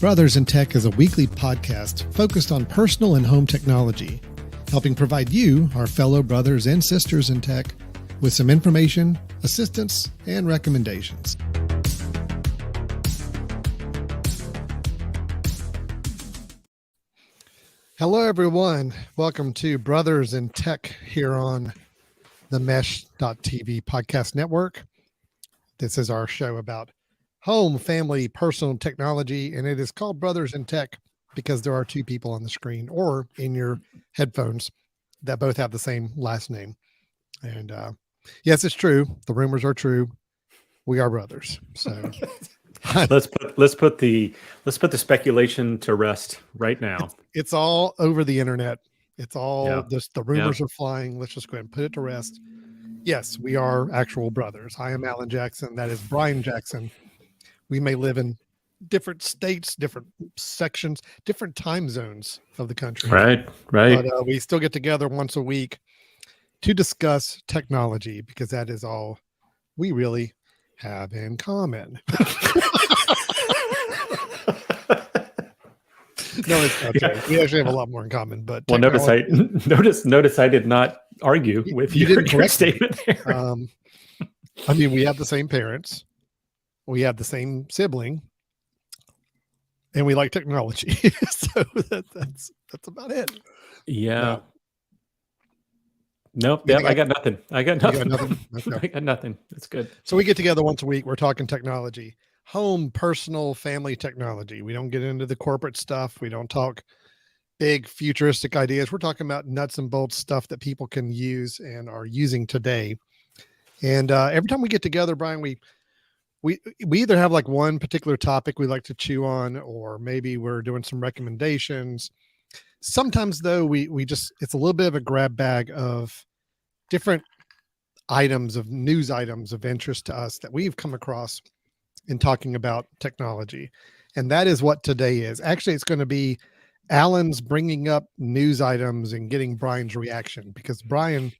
Brothers in Tech is a weekly podcast focused on personal and home technology, helping provide you, our fellow brothers and sisters in tech, with some information, assistance, and recommendations. Hello, everyone. Welcome to Brothers in Tech here on the Mesh.tv podcast network. This is our show about home, family, personal technology, and it is called Brothers in Tech because there are two people on the screen or in your headphones that both have the same last name. And yes, it's true. The rumors are true. We are brothers. So let's put the speculation to rest right now. It's all over the internet. It's all the rumors are flying. Let's just go ahead and put it to rest. Yes, we are actual brothers. I am Alan Jackson. That is Brian Jackson. We may live in different states, different sections, different time zones of the country. Right. But we still get together once a week to discuss technology because that is all we really have in common. No, it's not true. We actually have a lot more in common. But well, notice I did not argue with your statement there. I mean, we have the same parents. We have the same sibling, and we like technology. So that's about it. Yeah. Nope. Yep, I got nothing. I got nothing. Okay. I got nothing. That's good. So we get together once a week. We're talking technology, home, personal, family technology. We don't get into the corporate stuff. We don't talk big futuristic ideas. We're talking about nuts and bolts stuff that people can use and are using today. And every time we get together, Brian, we either have like one particular topic we like to chew on, or maybe we're doing some recommendations. Sometimes though, we just, it's a little bit of a grab bag of different news items of interest to us that we've come across in talking about technology. And that is what today is. Actually, it's going to be Alan's bringing up news items and getting Brian's reaction, because Brian,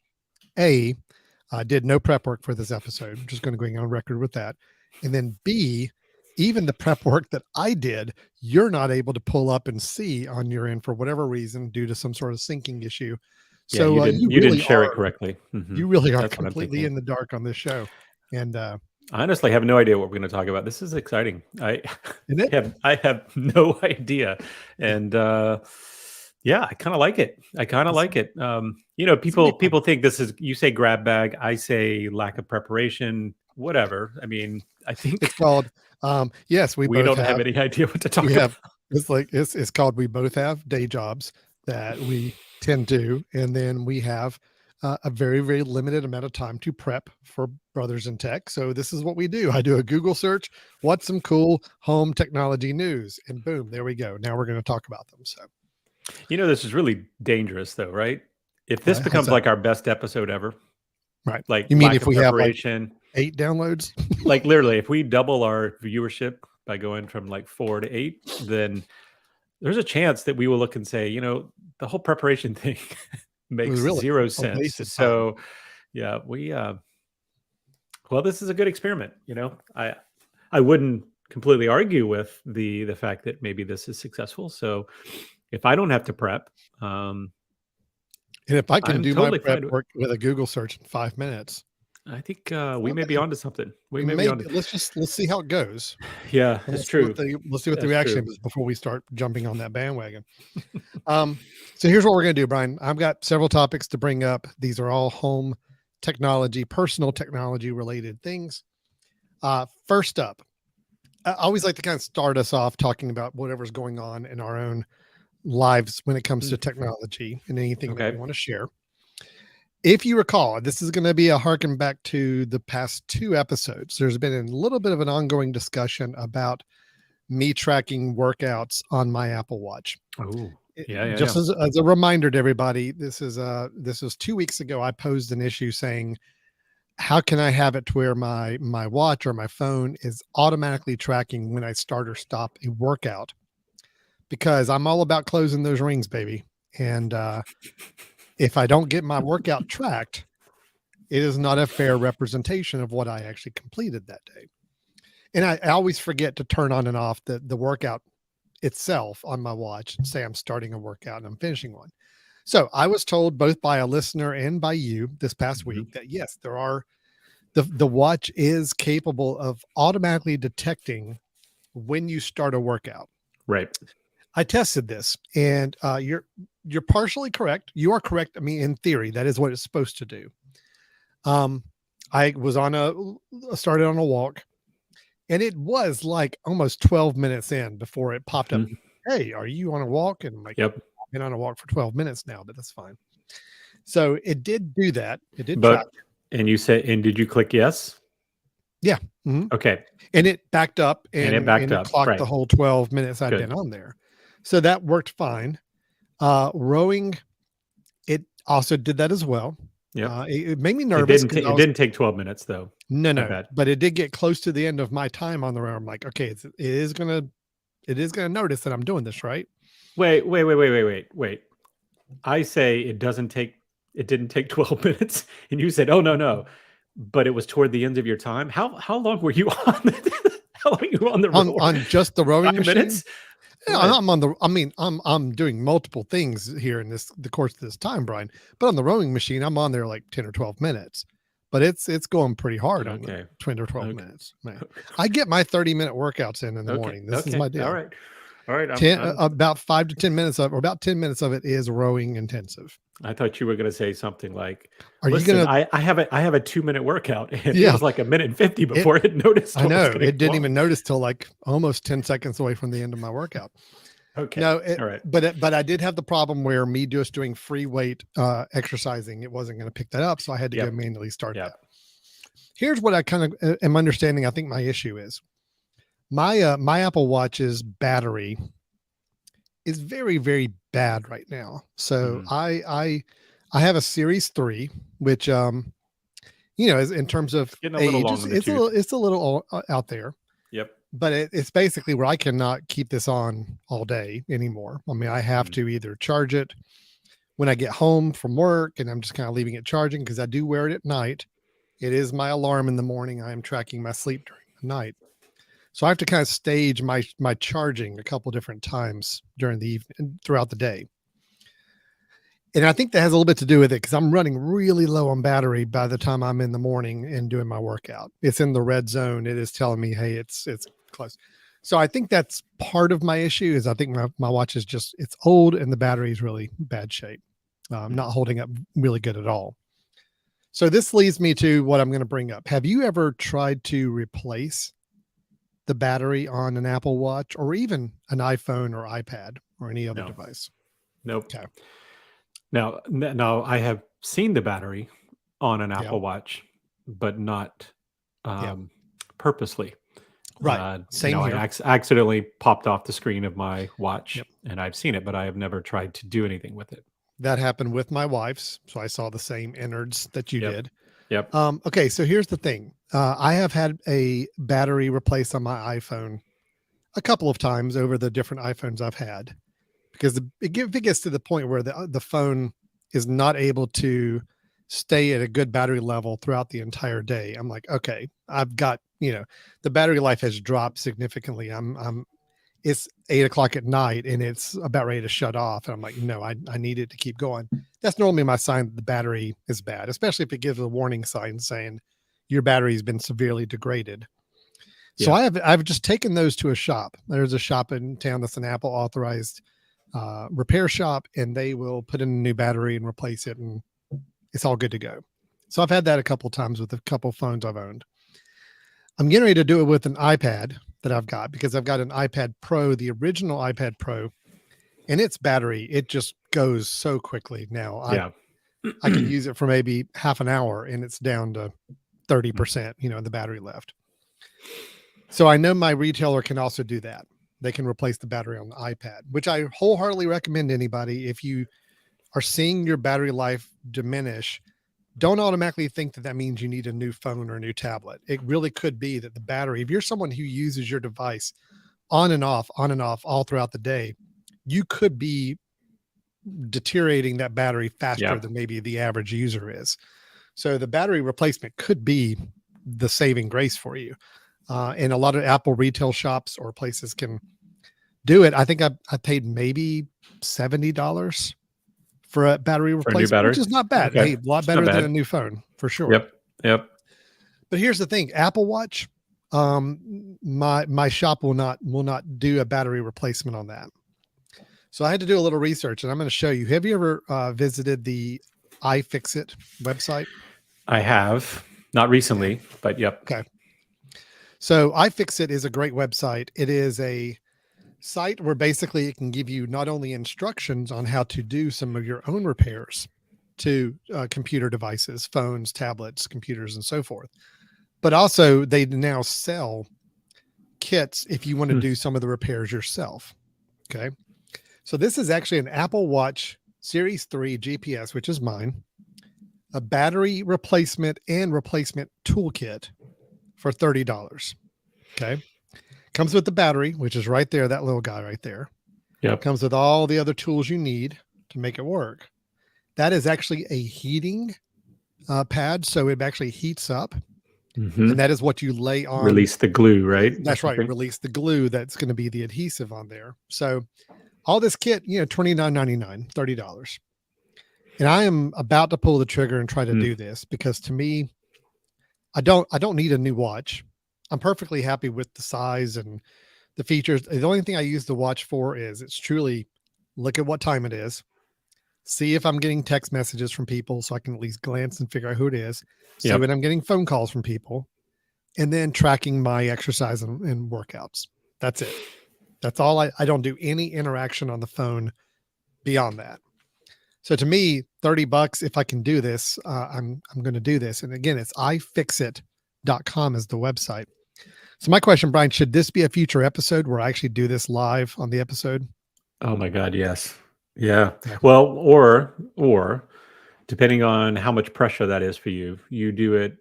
did no prep work for this episode. I'm just going to go on record with that. And then B, even the prep work that I did, you're not able to pull up and see on your end for whatever reason due to some sort of syncing issue. So you didn't share it correctly. Mm-hmm. You really are completely in the dark on this show. And I honestly have no idea what we're going to talk about. This is exciting. I have no idea. And I kind of like it. People think this is, you say grab bag, I say lack of preparation, whatever. I mean, I think it's called, yes, we don't have any idea what to talk about. It's called, we both have day jobs that we tend to, and then we have a very, very limited amount of time to prep for Brothers in Tech. So this is what we do. I do a Google search, what's some cool home technology news? And boom, there we go. Now we're going to talk about them. So, this is really dangerous though, right? If this becomes like our best episode ever, right? Like, you mean if we have like 8 downloads? Like literally, if we double our viewership by going from like 4 to 8, then there's a chance that we will look and say, the whole preparation thing makes zero sense. So this is a good experiment. I wouldn't completely argue with the fact that maybe this is successful. So if I don't have to prep, and if I can do my prep work with a Google search in 5 minutes, I think we may be onto something. Let's see how it goes. Yeah, it's true. Let's see what the reaction is before we start jumping on that bandwagon. So here's what we're going to do, Brian. I've got several topics to bring up. These are all home technology, personal technology related things. First up, I always like to kind of start us off talking about whatever's going on in our own lives when it comes to technology and anything that we want to share. If you recall, this is going to be a harken back to the past 2 episodes. There's been a little bit of an ongoing discussion about me tracking workouts on my Apple Watch. Oh, Just as a reminder to everybody, this is 2 weeks ago. I posed an issue saying, how can I have it to where my watch or my phone is automatically tracking when I start or stop a workout? Because I'm all about closing those rings, baby. And if I don't get my workout tracked, it is not a fair representation of what I actually completed that day. And I always forget to turn on and off the workout itself on my watch, say I'm starting a workout and I'm finishing one. So I was told both by a listener and by you this past week that yes, there are the watch is capable of automatically detecting when you start a workout. Right. I tested this, and you're partially correct. You are correct. I mean, in theory, that is what it's supposed to do. I was started on a walk, and it was like almost 12 minutes in before it popped up. Hey, are you on a walk? And I'm like, yep, I've been on a walk for 12 minutes now, but that's fine. So it did do that. It did track. And you said, and did you click yes? Yeah. Okay. And it backed up and it clocked the whole 12 minutes I'd been on there. So that worked fine. Rowing, it also did that as well. Yeah. It made me nervous. It didn't take 12 minutes though. No, but it did get close to the end of my time on the row. I'm like, okay, it is gonna notice that I'm doing this, right? Wait. I say it didn't take 12 minutes, and you said, oh no, but it was toward the end of your time. How long were you on? How long were you on the row? On just the rowing machine? Minutes? Yeah, I'm doing multiple things here in the course of this time, Brian. But on the rowing machine, I'm on there like 10 or 12 minutes. But it's going pretty hard on the 20 or 12 minutes. Man. I get my 30-minute workouts in the morning. This is my deal. All right. About 5 to 10 minutes of, or about 10 minutes of it is rowing intensive. I thought you were going to say something like, "Listen, I have a 2-minute workout, and it was like a minute and 50 before it noticed." I know it didn't even notice till like almost 10 seconds away from the end of my workout. Okay. No, all right. But I did have the problem where me just doing free weight exercising, it wasn't going to pick that up, so I had to go manually start that. Here's what I kind of am understanding. I think my issue is my Apple Watch's battery is very, very bad right now. So I have a Series 3, which is in terms of age, it's a little out there. Yep. But it's basically where I cannot keep this on all day anymore. I mean, I have to either charge it when I get home from work, and I'm just kind of leaving it charging because I do wear it at night. It is my alarm in the morning. I am tracking my sleep during the night. So I have to kind of stage my charging a couple different times during the evening, throughout the day. And I think that has a little bit to do with it because I'm running really low on battery by the time I'm in the morning and doing my workout. It's in the red zone. It is telling me, hey, it's close. So I think that's part of my issue is I think my watch is it's old and the battery is really bad shape. Not holding up really good at all. So this leads me to what I'm going to bring up. Have you ever tried to replace the battery on an Apple Watch or even an iPhone or iPad or any other device? Nope. Okay. Now I have seen the battery on an Apple Watch, but not purposely. Right. Same here. I accidentally popped off the screen of my watch and I've seen it, but I have never tried to do anything with it. That happened with my wife's. So I saw the same innards that you did. Yep. Okay. So here's the thing. I have had a battery replaced on my iPhone a couple of times over the different iPhones I've had, because it gets to the point where the phone is not able to stay at a good battery level throughout the entire day. I'm like, okay, I've got, the battery life has dropped significantly. It's 8:00 at night and it's about ready to shut off. And I'm like, no, I need it to keep going. That's normally my sign that the battery is bad, especially if it gives a warning sign saying your battery has been severely degraded. So I've just taken those to a shop. There's a shop in town that's an Apple authorized repair shop, and they will put in a new battery and replace it, and it's all good to go. So I've had that a couple of times with a couple phones I've owned. I'm getting ready to do it with an iPad that I've got, because I've got an iPad Pro, the original iPad Pro, and its battery, it just goes so quickly now. I can use it for maybe half an hour and it's down to 30%, the battery left. So I know my retailer can also do that. They can replace the battery on the iPad, which I wholeheartedly recommend to anybody. If you are seeing your battery life diminish, don't automatically think that means you need a new phone or a new tablet. It really could be that the battery, if you're someone who uses your device on and off all throughout the day, you could be deteriorating that battery faster than maybe the average user is. So the battery replacement could be the saving grace for you. And a lot of Apple retail shops or places can do it. I think I paid maybe $70 for a battery For a new replacement, which battery? is not bad. Okay. Hey, a lot It's not better than a bad. new phone for sure. Yep. Yep. But here's the thing, Apple Watch, my shop will not do a battery replacement on that. So I had to do a little research, and I'm going to show you. Have you ever visited the iFixit website? I have. Not recently, but yep. Okay. So iFixit is a great website. It is a site where basically it can give you not only instructions on how to do some of your own repairs to computer devices, phones, tablets, computers, and so forth, but also they now sell kits if you want to do some of the repairs yourself. Okay. So this is actually an Apple Watch Series 3 GPS, which is mine, a battery replacement and replacement toolkit for $30. Okay. Comes with the battery, which is right there, that little guy right there. Yep. Comes with all the other tools you need to make it work. That is actually a heating pad, so it actually heats up. And that is what you lay on. Release the glue, right? That's right. Release the glue that's going to be the adhesive on there. So all this kit, $29.99, $30. And I am about to pull the trigger and try to do this because to me, I don't need a new watch. I'm perfectly happy with the size and the features. The only thing I use the watch for is it's truly look at what time it is, see if I'm getting text messages from people so I can at least glance and figure out who it is. See when I'm getting phone calls from people, and then tracking my exercise and workouts. That's it. That's all. I don't do any interaction on the phone beyond that. So to me, $30, if I can do this, I'm going to do this. And again, it's ifixit.com is the website. So my question, Brian, should this be a future episode where I actually do this live on the episode? Oh my God, yes. Yeah. Well, or depending on how much pressure that is for you, you do it,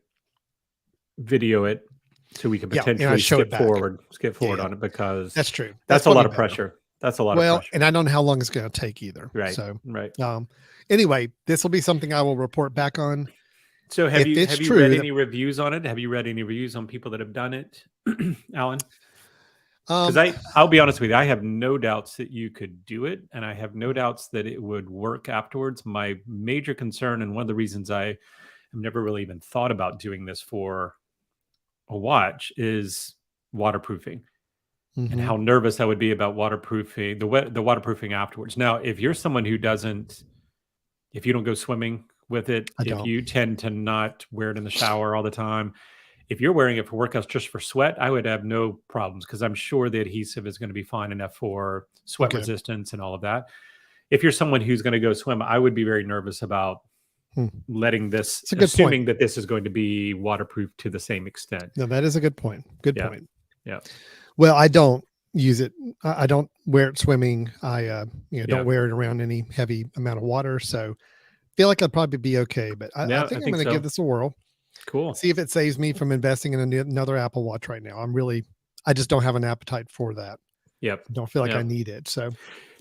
video it, so we can potentially skip forward on it, because that's true. That's a lot of pressure. That's a lot of pressure. And I don't know how long it's going to take either. Right. So, right. Anyway, this will be something I will report back on. So have you read any reviews on it? Have you read any reviews on people that have done it, Alan? Because I'll be honest with you, I have no doubts that you could do it, and I have no doubts that it would work afterwards. My major concern, and one of the reasons I have never really even thought about doing this for a watch, is waterproofing, and how nervous I would be about waterproofing, the waterproofing afterwards. Now, if you're someone who if you don't go swimming with it, if you tend to not wear it in the shower all the time, if you're wearing it for workouts just for sweat, I would have no problems, because I'm sure the adhesive is going to be fine enough for sweat resistance and all of that. If you're someone who's going to go swim, I would be very nervous about letting this, assuming that this is going to be waterproof to the same extent. No, that is a good point. Good point. Yeah. Well, I don't use it. I don't wear it swimming. I don't wear it around any heavy amount of water. So I feel like I'd probably be okay, but I think I'm going to give this a whirl. Cool. See if it saves me from investing in another Apple Watch right now. I just don't have an appetite for that. Yep. I don't feel like I need it. So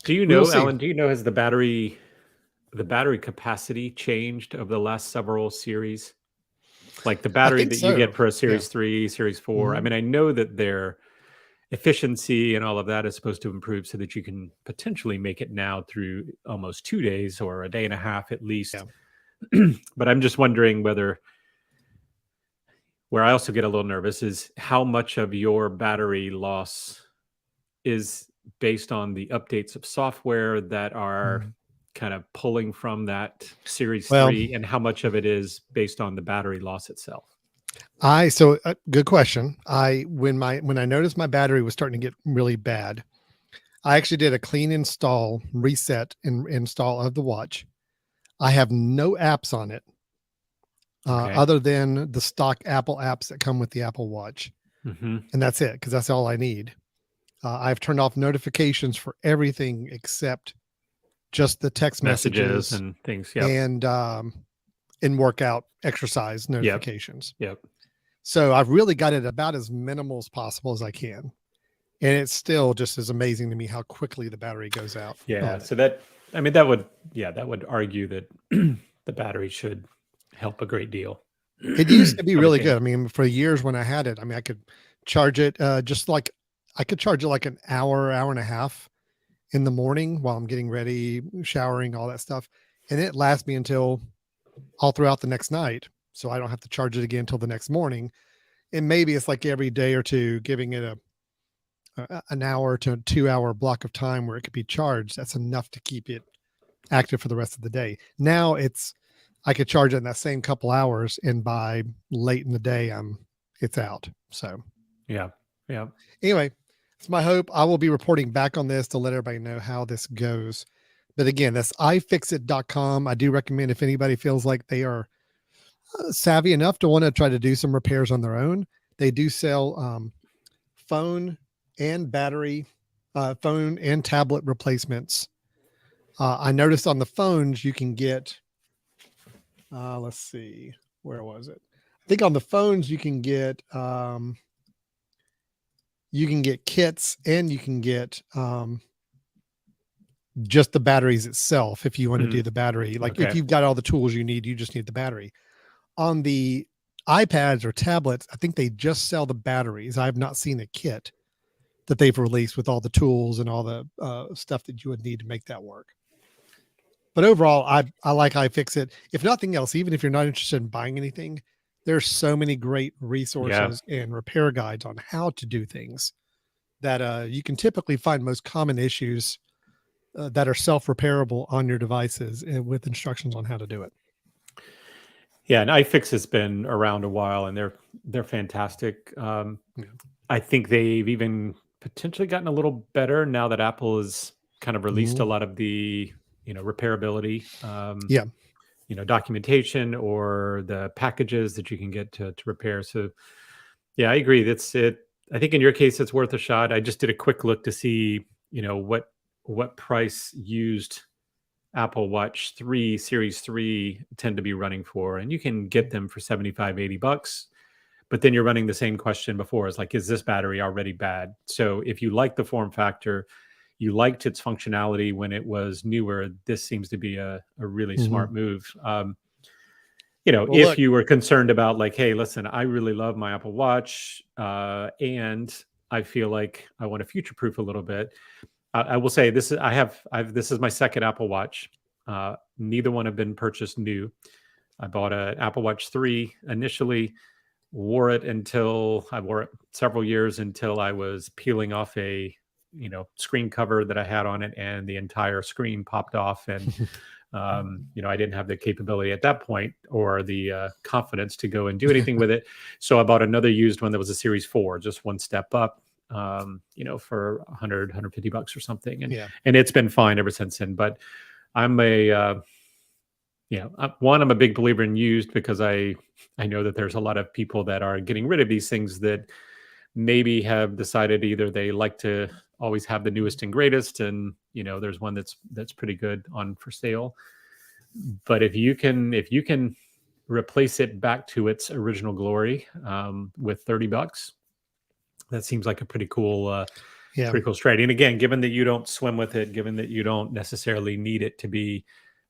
do you know, Alan, has the battery capacity changed over the last several series? Like the battery that you get for a Series 3, Series 4. I mean, I know that their efficiency and all of that is supposed to improve so that you can potentially make it now through almost 2 days or a day and a half at least. But I'm just wondering where I also get a little nervous is how much of your battery loss is based on the updates of software that are kind of pulling from that Series 3, and how much of it is based on the battery loss itself. Good question. When I noticed my battery was starting to get really bad, I actually did a clean install, reset and install of the watch. I have no apps on it. Other than the stock Apple apps that come with the Apple Watch. And that's it, because that's all I need. I've turned off notifications for everything except just the text messages and things. And workout exercise notifications. Yep. So I've really got it about as minimal as possible as I can. And it's still just as amazing to me how quickly the battery goes out. Yeah. So that would argue that the battery should help a great deal. It used to be really good. I mean, for years when I had it, I could charge it just like I could charge it like an hour, hour and a half in the morning while I'm getting ready, showering, all that stuff. And it lasts me until all throughout the next night. So I don't have to charge it again until the next morning. And maybe it's like every day or two, giving it an hour to 2 hour block of time where it could be charged. That's enough to keep it active for the rest of the day. Now I could charge it in that same couple hours, and by late in the day, it's out. So yeah. Anyway, it's my hope. I will be reporting back on this to let everybody know how this goes. But again, that's ifixit.com. I do recommend, if anybody feels like they are savvy enough to want to try to do some repairs on their own, they do sell phone and phone and tablet replacements. I noticed on the phones you can get, let's see, where was it? I think on the phones you can get kits, and you can get just the batteries itself if you want to do the battery. Like if you've got all the tools you need, you just need the battery. On the iPads or tablets, I think they just sell the batteries. I have not seen a kit that they've released with all the tools and all the stuff that you would need to make that work. But overall, I like iFixit. If nothing else, even if you're not interested in buying anything, there's so many great resources and repair guides on how to do things that you can typically find most common issues that are self-repairable on your devices, and with instructions on how to do it. Yeah, and iFix has been around a while, and they're fantastic. I think they've even potentially gotten a little better now that Apple has kind of released a lot of the repairability, documentation, or the packages that you can get to repair. So yeah, I agree. That's it. I think in your case, it's worth a shot. I just did a quick look to see, what price used Apple Watch 3 Series 3 tend to be running for, and you can get them for $75-$80. But then you're running the same question before. It's like, is this battery already bad? So if you like the form factor, you liked its functionality when it was newer, this seems to be a really smart move. If you were concerned about like, hey, listen, I really love my Apple Watch, and I feel like I want to future-proof a little bit. I will say this is this is my second Apple Watch. Neither one have been purchased new. I bought an Apple Watch 3 initially, wore it several years until I was peeling off a screen cover that I had on it, and the entire screen popped off, and I didn't have the capability at that point or the confidence to go and do anything with it. So I bought another used one that was a Series 4, just one step up, for $100-$150 or something, and it's been fine ever since then. But I'm I'm a big believer in used, because I know that there's a lot of people that are getting rid of these things that maybe have decided either they like to always have the newest and greatest, and there's one that's pretty good on for sale. But if you can replace it back to its original glory with $30, that seems like a pretty cool strategy. And again, given that you don't swim with it, given that you don't necessarily need it to be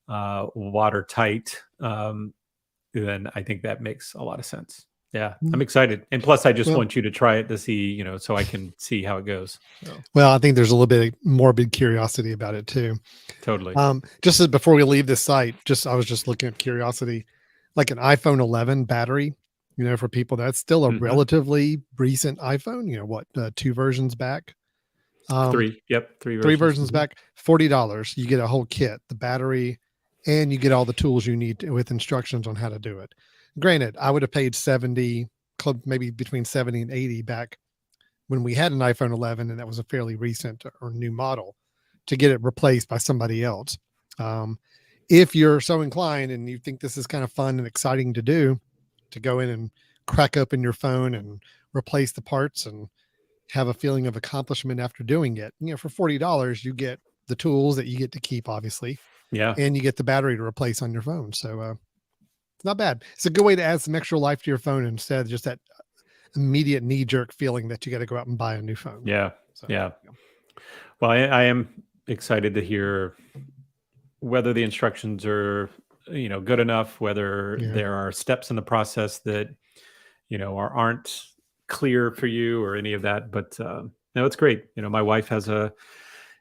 watertight, then I think that makes a lot of sense. Yeah, I'm excited. And plus, I just want you to try it to see, so I can see how it goes. So. Well, I think there's a little bit of morbid curiosity about it too. Totally. Just as before we leave this site, I was just looking at curiosity, like an iPhone 11 battery, for people that's still a relatively recent iPhone, 2 versions back. 3 versions back, $40. You get a whole kit, the battery, and you get all the tools you need with instructions on how to do it. Granted, I would have paid $70, maybe between $70 and $80 back when we had an iPhone 11, and that was a fairly recent or new model, to get it replaced by somebody else. If you're so inclined and you think this is kind of fun and exciting to do, to go in and crack open your phone and replace the parts and have a feeling of accomplishment after doing it, for $40, you get the tools that you get to keep, obviously. Yeah. And you get the battery to replace on your phone. So, it's not bad. It's a good way to add some extra life to your phone instead of just that immediate knee-jerk feeling that you got to go out and buy a new phone. Yeah. Well, I am excited to hear whether the instructions are, good enough, whether there are steps in the process that, aren't clear for you or any of that. But No, it's great. My wife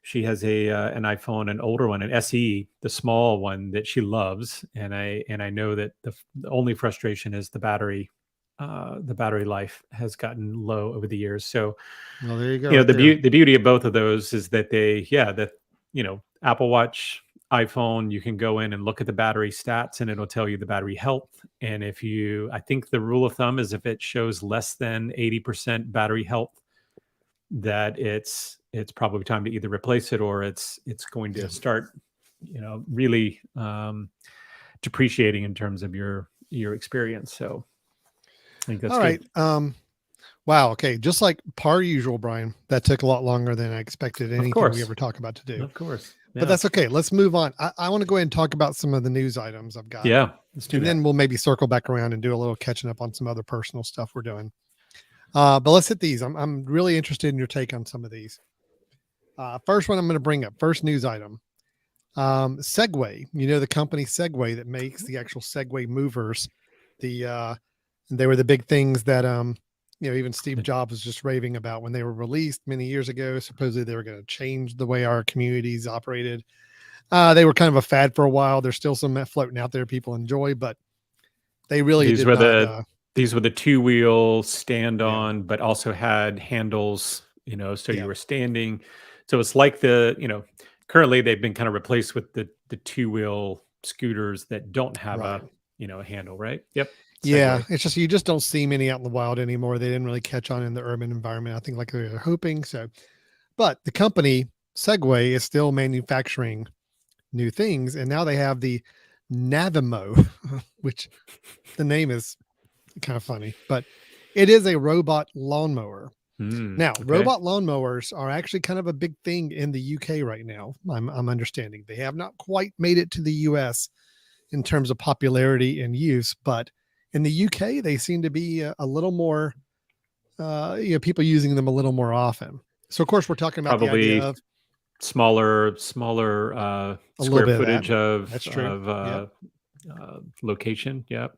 she has an iPhone, an older one, an SE, the small one that she loves, and I know that the only frustration is the battery life has gotten low over the years. So, Well, there you go, right the there. the beauty of both of those is that Apple Watch, iPhone, you can go in and look at the battery stats, and it'll tell you the battery health. And I think the rule of thumb is if it shows less than 80% battery health, that it's probably time to either replace it, or it's going to Yeah. start really depreciating in terms of your experience. So I think that's All right. good. Wow. Okay. Just like par usual, Brian, that took a lot longer than I expected Of anything we course. ever talk about to do. Of course. But Yeah. that's okay. Let's move on. I want to go ahead and talk about some of the news items I've got. Yeah. Let's do And that. then we'll maybe circle back around and do a little catching up on some other personal stuff we're doing. But let's hit these. I'm really interested in your take on some of these. First one I'm going to bring up, first news item. Segway, the company Segway that makes the actual Segway movers. They were the big things that even Steve Jobs was just raving about when they were released many years ago. Supposedly they were going to change the way our communities operated. They were kind of a fad for a while. There's still some floating out there people enjoy, but they really These did were not. these were the two-wheel stand-on, but also had handles, so you were standing. So it's like currently they've been kind of replaced with the two-wheel scooters that don't have Right. a handle, right? Yep. Yeah, Segway. it's just you just don't see many out in the wild anymore. They didn't really catch on in the urban environment, I think, like they were hoping. So, but the company Segway is still manufacturing new things, and now they have the Navimo, which the name is kind of funny, but it is a robot lawnmower. Now, Okay. robot lawnmowers are actually kind of a big thing in the UK right now. I'm understanding they have not quite made it to the US in terms of popularity and use, but in the UK they seem to be a little more, people using them a little more often. So of course we're talking about the idea Probably of smaller a little square bit of that. footage of That's true. Yeah. location. Yep.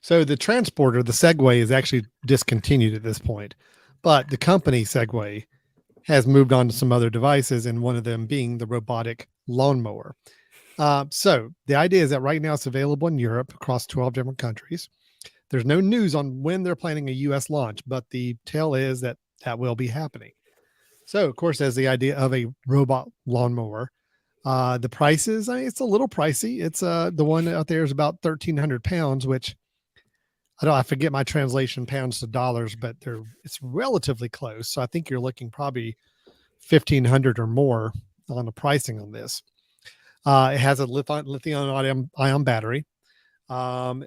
So the transporter, the Segway, is actually discontinued at this point, but the company Segway has moved on to some other devices, and one of them being the robotic lawnmower. So the idea is that right now it's available in Europe across 12 different countries. There's no news on when they're planning a US launch, but the tale is that that will be happening. So, of course, as the idea of a robot lawnmower, the prices, it's a little pricey. It's the one out there is about 1,300 pounds, which I forget my translation pounds to dollars, but it's relatively close. So I think you're looking probably 1,500 or more on the pricing on this. It has a lithium ion battery, and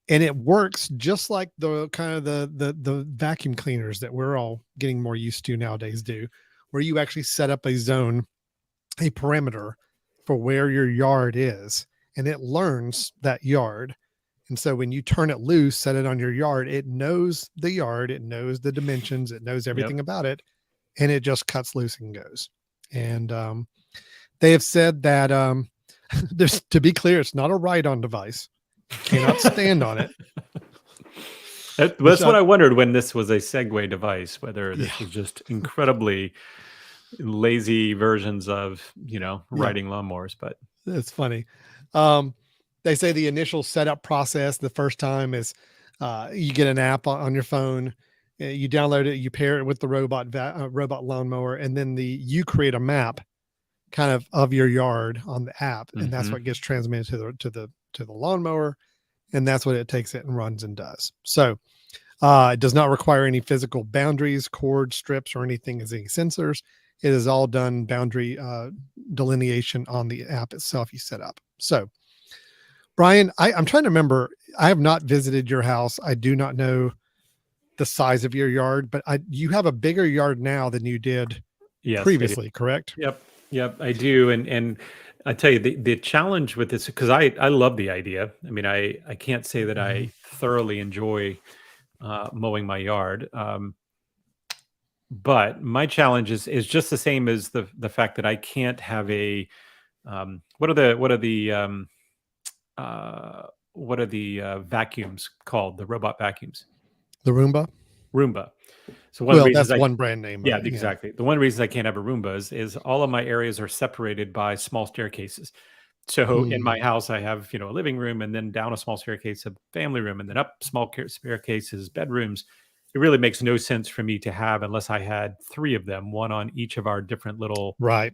it works just like the kind of the vacuum cleaners that we're all getting more used to nowadays do, where you actually set up a zone, a perimeter for where your yard is, and it learns that yard. And so when you turn it loose, set it on your yard, it knows the yard, it knows the dimensions, it knows everything about it, and it just cuts loose and goes. And they have said that there's, to be clear, it's not a ride-on device. You cannot stand on it. That's what I wondered when this was a Segway device, whether this was just incredibly lazy versions of, riding lawnmowers, but it's funny. They say the initial setup process the first time is you get an app on your phone, you download it, you pair it with the robot lawnmower, and then you create a map kind of your yard on the app, and that's what gets transmitted to the lawnmower, and that's what it takes it and runs and does. So it does not require any physical boundaries, cords, strips, or anything as any sensors. It is all done boundary delineation on the app itself you set up. So, Brian, I'm trying to remember. I have not visited your house. I do not know the size of your yard, but you have a bigger yard now than you did previously, correct? Yep, I do. And I tell you, the challenge with this, because I love the idea. I mean, I can't say that I thoroughly enjoy mowing my yard. But my challenge is just the same as the fact that I can't have a what are the vacuums called, the robot vacuums? The Roomba. Roomba. So one of the Well, reasons that's one brand name of yeah, it. Yeah. exactly. The one reason I can't have a Roomba is all of my areas are separated by small staircases. So in my Mm, house, I have, a living room, and then down a small staircase, a family room, and then up small staircases, bedrooms. It really makes no sense for me to have unless I had three of them, one on each of our different little, right.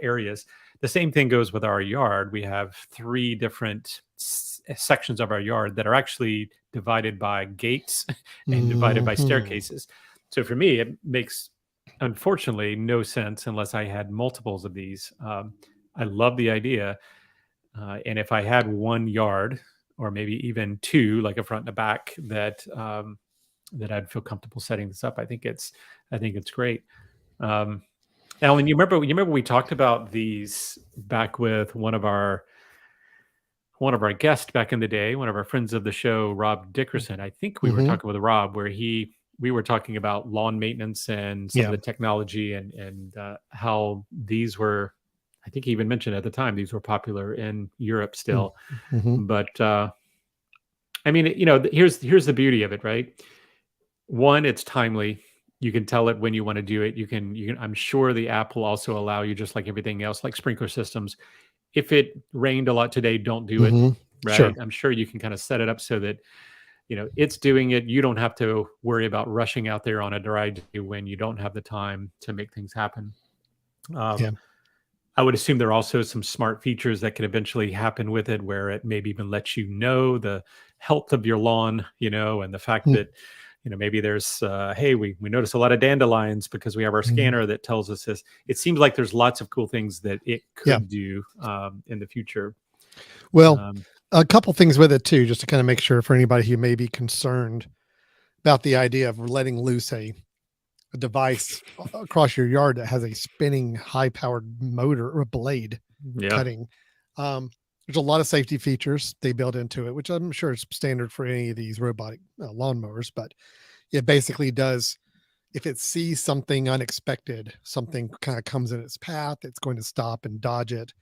areas. The same thing goes with our yard. We have three different sections of our yard that are actually divided by gates and divided by Hmm. staircases. So for me, it makes, unfortunately, no sense unless I had multiples of these. I love the idea. And if I had one yard or maybe even two, like a front and a back, that I'd feel comfortable setting this up, I think it's great. Um, Alan, you remember we talked about these back with one of our guests back in the day, one of our friends of the show, Rob Dickerson. I think we were Hmm. talking with Rob where we were talking about lawn maintenance and some of Yeah. the technology and how these were. I think he even mentioned at the time these were popular in Europe still, Mm-hmm. but I mean, here's the beauty of it, right? One, it's timely. You can tell it when you want to do it. You can. I'm sure the app will also allow you, just like everything else, like sprinkler systems. If it rained a lot today, don't do it. Hmm. Right? Sure. I'm sure you can kind of set it up so that it's doing it. You don't have to worry about rushing out there on a dry day when you don't have the time to make things happen. Yeah. Um, I would assume there are also some smart features that could eventually happen with it, where it maybe even lets you know the health of your lawn, and the fact that, maybe there's, hey, we notice a lot of dandelions because we have our Mm-hmm. scanner that tells us this. It seems like there's lots of cool things that it Yeah. could do in the future. Well, Um, a couple things with it too, just to kind of make sure for anybody who may be concerned about the idea of letting loose a device across your yard that has a spinning high powered motor or blade yeah, cutting. There's a lot of safety features they build into it, which I'm sure is standard for any of these robotic lawnmowers, but it basically does. If it sees something unexpected, something kind of comes in its path, it's going to stop and dodge it.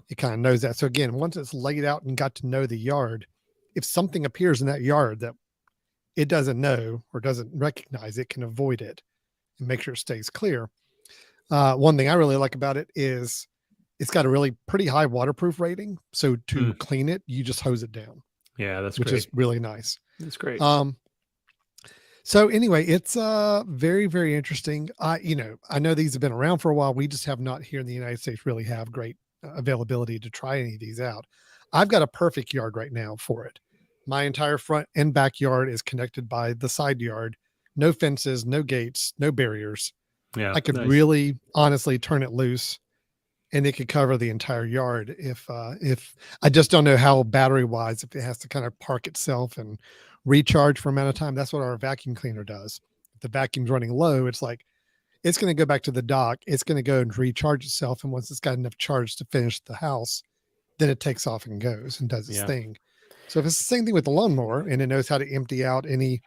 It kind of knows that. So again, once it's laid out and got to know the yard, if something appears in that yard that it doesn't know or doesn't recognize, it can avoid it and make sure it stays clear. One thing I really like about it is it's got a really pretty high waterproof rating. So to Mm, clean it, you just hose it down, yeah, that's which is great. really nice. That's great. Um, so anyway, it's very, very interesting. I know these have been around for a while. We just have not here in the United States really have great availability to try any of these out. I've got a perfect yard right now for it. My entire front and backyard is connected by the side yard. No fences, no gates, no barriers. Yeah, I could nice. really honestly turn it loose and it could cover the entire yard if I just don't know how battery wise if it has to kind of park itself and recharge for a amount of time. That's what our vacuum cleaner does. If the vacuum's running low, it's like it's going to go back to the dock. It's going to go and recharge itself, and once it's got enough charge to finish the house, then it takes off and goes and does its Yeah. thing. So if it's the same thing with the lawnmower and it knows how to empty out any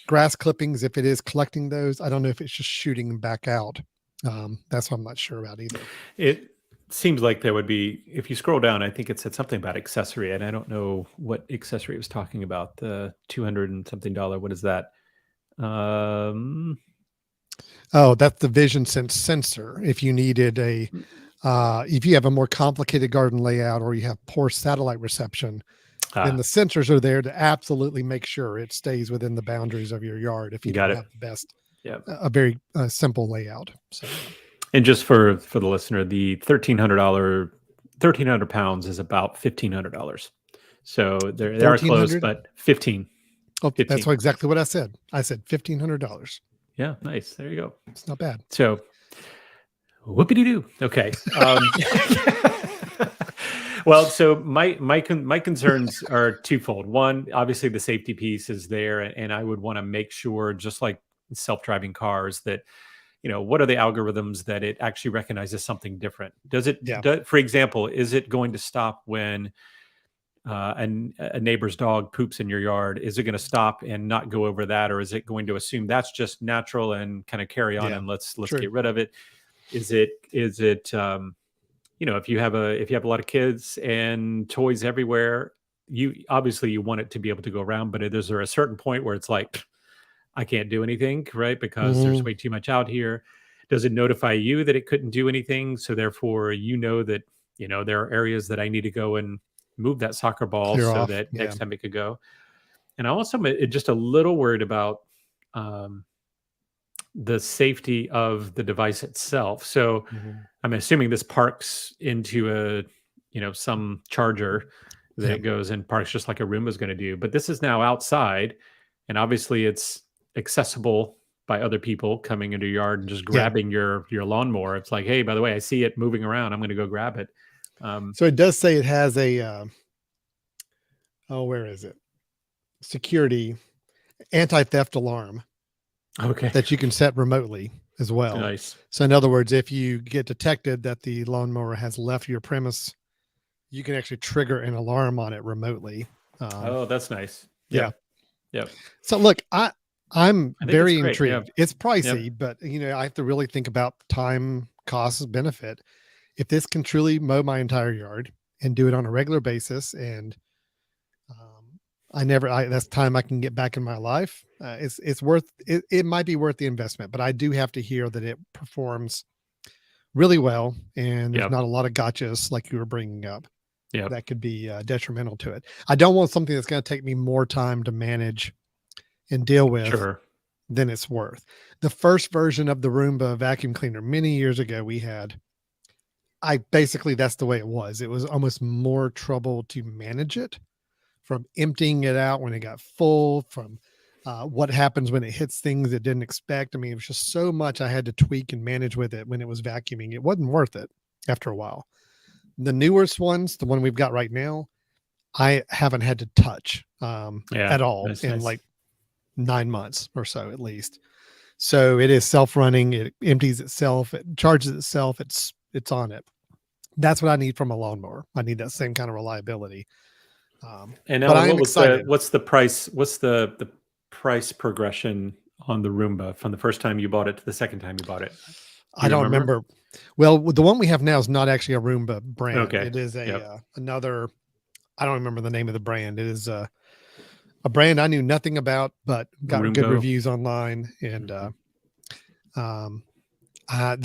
grass clippings, if it is collecting those, I don't know if it's just shooting them back out. That's what I'm not sure about either. It seems like there would be, if you scroll down, I think it said something about accessory, and I don't know what accessory it was talking about. The 200 and something dollar. What is that? Um, Oh, that's the Vision Sense sensor. If you needed if you have a more complicated garden layout or you have poor satellite reception, then ah, the sensors are there to absolutely make sure it stays within the boundaries of your yard. If you got don't it. have the best, Yeah. a very simple layout. So And just for the listener, the £1,300 is about $1,500. So they are close, 1,400. but 15, Oh, that's 15. exactly what I said. I said $1,500. Yeah, nice. There you go. It's not bad. So whoopity doo. Okay. Well, so my concerns are twofold. One, obviously, the safety piece is there, and I would want to make sure, just like self-driving cars, that what are the algorithms that it actually recognizes something different? Yeah. For example, is it going to stop when a neighbor's dog poops in your yard? Is it going to stop and not go over that, or is it going to assume that's just natural and kind of carry on Yeah. and let's True. get rid of it? Is it if you have a lot of kids and toys everywhere, you obviously you want it to be able to go around, but is there a certain point where it's like, I can't do anything, right? Because there's way too much out here. Does it notify you that it couldn't do anything? So therefore, that, there are areas that I need to go and move that soccer ball Clear so off. that Yeah. next time it could go. And I also just a little worried about um, the safety of the device itself. So I'm assuming this parks into some charger that Yeah. it goes and parks just like a Roomba is going to do. But this is now outside, and obviously it's accessible by other people coming into your yard and just Yeah. grabbing your lawnmower. It's like, hey, by the way, I see it moving around. I'm going to go grab it. So it does say it has a where is it? Security anti-theft alarm Okay. that you can set remotely as well. Nice. So in other words, if you get detected that the lawnmower has left your premise, you can actually trigger an alarm on it remotely. Oh, that's nice. Yeah. Yep. So look, I'm I think very it's great. intrigued. Yeah. It's pricey, but I have to really think about time, cost, benefit. If this can truly mow my entire yard and do it on a regular basis, and that's time I can get back in my life. It's worth it. It might be worth the investment, but I do have to hear that it performs really well, and there's not a lot of gotchas like you were bringing up. Yeah, that could be detrimental to it. I don't want something that's going to take me more time to manage and deal with than it's worth. The first version of the Roomba vacuum cleaner many years ago that's the way it was. It was almost more trouble to manage it, from emptying it out when it got full, from what happens when it hits things it didn't expect. I mean, it was just so much I had to tweak and manage with it when it was vacuuming. It wasn't worth it after a while. The newest ones, the one we've got right now, I haven't had to touch at all in like 9 months or so at least. So it is self-running. It empties itself. It charges itself. It's on it. That's what I need from a lawnmower. I need that same kind of reliability. And now, but I'm excited. What's the price? What's the price progression on the Roomba from the first time you bought it to the second time you bought it? I don't remember. Well, the one we have now is not actually a Roomba brand. Okay. It is another. I don't remember the name of the brand. It is a brand I knew nothing about, but got good reviews online. And the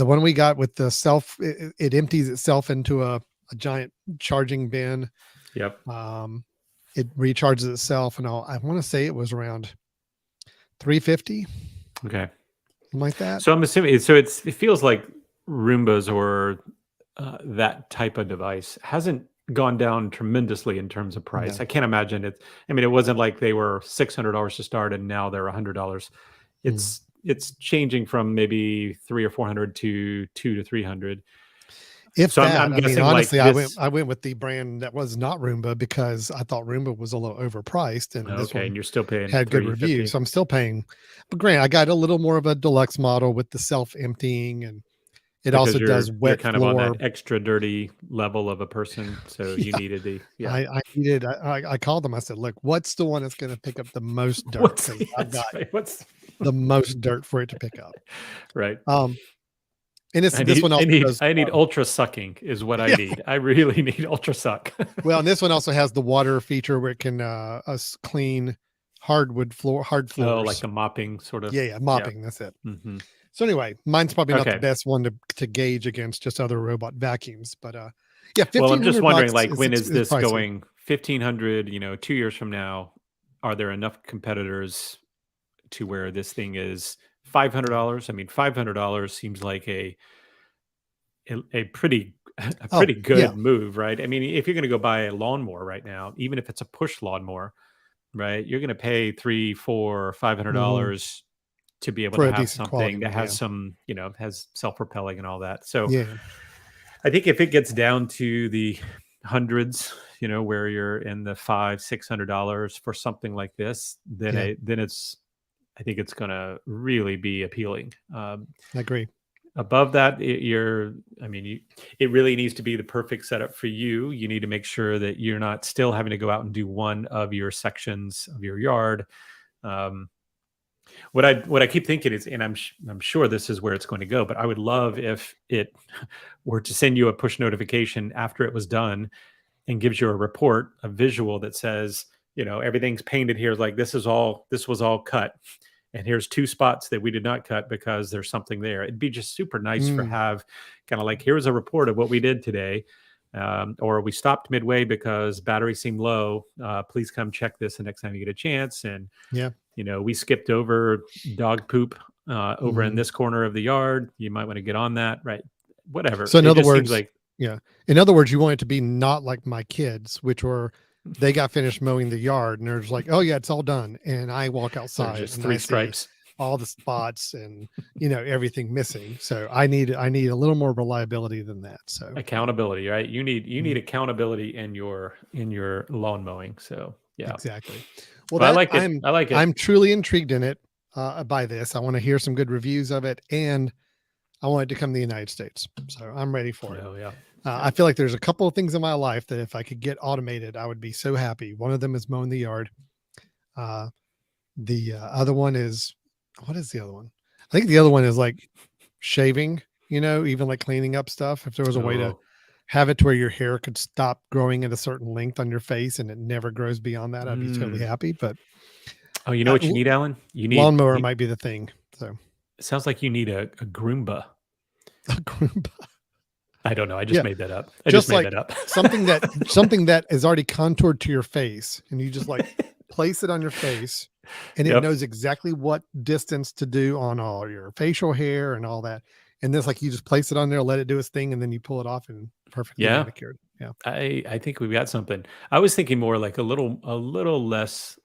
one we got with the it empties itself into a giant charging bin. Yep. It recharges itself, and I want to say it was around $350. Okay. Something like that. So I'm assuming it feels like Roombas or that type of device hasn't gone down tremendously in terms of price. No. I can't imagine it. I mean, it wasn't like they were $600 to start and now they're $100. It's changing from maybe $300 or $400 to $200 to $300. If so, I'm guessing, honestly, like I went with the brand that was not Roomba because I thought Roomba was a little overpriced, and this one and you're still paying had good reviews, so I'm still paying. But granted, I got a little more of a deluxe model with the self-emptying, and it also does wet kind floor. Of on that extra dirty level of a person, so you needed the. Yeah, I needed. I called them. I said, "Look, what's the one that's going to pick up the most dirt? I've got the most dirt for it to pick up." Right. And this one also I need ultra sucking is what I need. I really need ultra suck. Well, and this one also has the water feature where it can clean hard floors. Oh, like the mopping sort of. Yeah, mopping. That's it. Mm-hmm. So anyway, mine's probably not the best one to gauge against just other robot vacuums, but yeah. Well, I'm just wondering, when is this going? 1,500. 2 years from now, are there enough competitors to where this thing is $500? I mean, $500 seems like a pretty good move, right? I mean, if you're going to go buy a lawnmower right now, even if it's a push lawnmower, right, you're going to pay $300, $400, $500 to be able to have something that has some, has self-propelling and all that. So I think if it gets down to the hundreds, where you're in the $500-$600 for something like this, then I think it's going to really be appealing. I agree. Above that, it really needs to be the perfect setup for you. You need to make sure that you're not still having to go out and do one of your sections of your yard. What I keep thinking is, and I'm sure this is where it's going to go, but I would love if it were to send you a push notification after it was done and gives you a report, a visual that says, everything's painted here. Like this was all cut. and here's 2 spots that we did not cut because there's something there. It'd be just super nice for have kind of like, here's a report of what we did today. Or we stopped midway because battery seemed low. Please come check this the next time you get a chance. And yeah, we skipped over dog poop over in this corner of the yard. You might want to get on that, right? Whatever. So in other words, like, in other words, you want it to be not like my kids, which were, they got finished mowing the yard and they're just like, oh yeah, it's all done. And I walk outside just and 3 I stripes, see all the spots and, everything missing. So I need a little more reliability than that. So accountability, right? You need accountability in your lawn mowing. So yeah, exactly. Well, I like it. I like it. I'm truly intrigued in it by this. I want to hear some good reviews of it, and I want it to come to the United States. So I'm ready for it. Oh yeah. I feel like there's a couple of things in my life that if I could get automated, I would be so happy. One of them is mowing the yard. The other one is, what is the other one? I think the other one is like shaving, even like cleaning up stuff. If there was a way to have it to where your hair could stop growing at a certain length on your face and it never grows beyond that, I'd be totally happy. But you know what you need, Alan? You need lawnmower might be the thing. So it sounds like you need a Groomba. A Groomba. I don't know. I just made that up. something that is already contoured to your face, and you just like place it on your face, and it knows exactly what distance to do on all your facial hair and all that. And this, like, you just place it on there, let it do its thing, and then you pull it off and perfectly manicured. Yeah. I think we've got something. I was thinking more like a little less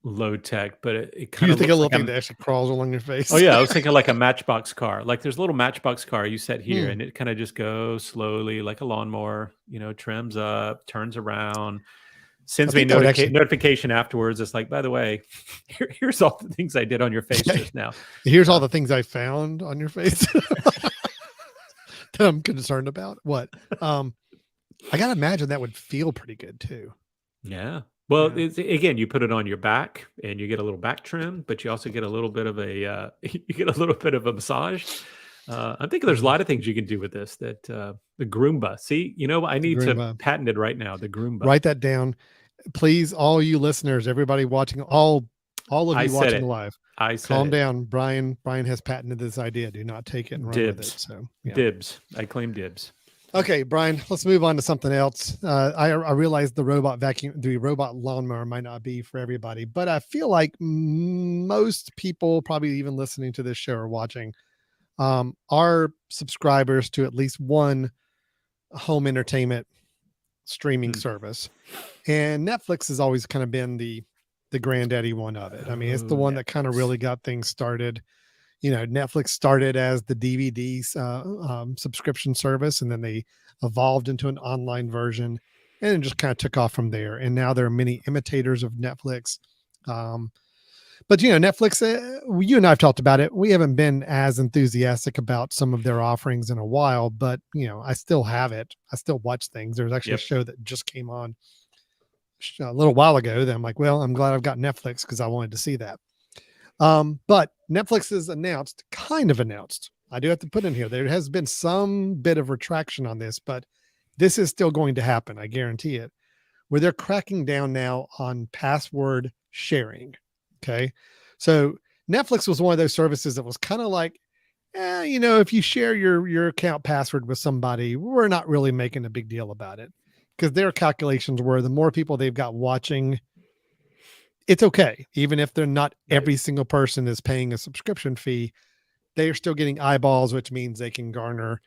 low tech, but it kind of think a little thing that actually crawls along your face. Oh yeah, I was thinking like a Matchbox car. Like there's a little Matchbox car you set here, and it kind of just goes slowly like a lawnmower. Trims up, turns around, sends me notification afterwards. It's like, by the way, here's all the things I did on your face just now. Here's all the things I found on your face that I'm concerned about. What? I gotta imagine that would feel pretty good too. Yeah. Well, again, you put it on your back, and you get a little back trim, but you also get a little bit of a massage. I'm thinking there's a lot of things you can do with this. That the Groomba. See, I need to patent it right now. The Groomba. Write that down, please, all you listeners, everybody watching, all of you watching live. Calm down, Brian. Brian has patented this idea. Do not take it and run with it. So dibs. I claim dibs. Okay, Brian, let's move on to something else. I realize the robot lawnmower might not be for everybody, but I feel like most people, probably even listening to this show or watching, are subscribers to at least one home entertainment streaming service. And Netflix has always kind of been the granddaddy one of it. I mean, it's the one that kind of really got things started. Netflix started as the DVD subscription service, and then they evolved into an online version, and it just kind of took off from there. And now there are many imitators of Netflix. But Netflix, you and I have talked about it. We haven't been as enthusiastic about some of their offerings in a while, but I still have it. I still watch things. There's actually a show that just came on a little while ago that I'm like, well, I'm glad I've got Netflix because I wanted to see that. But Netflix has announced, I do have to put in here, there has been some bit of retraction on this, but this is still going to happen. I guarantee it, where they're cracking down now on password sharing. Okay. So Netflix was one of those services that was kind of like, if you share your account password with somebody, we're not really making a big deal about it, because their calculations were the more people they've got watching, it's okay. Even if they're not, every single person is paying a subscription fee, they're still getting eyeballs, which means they can garner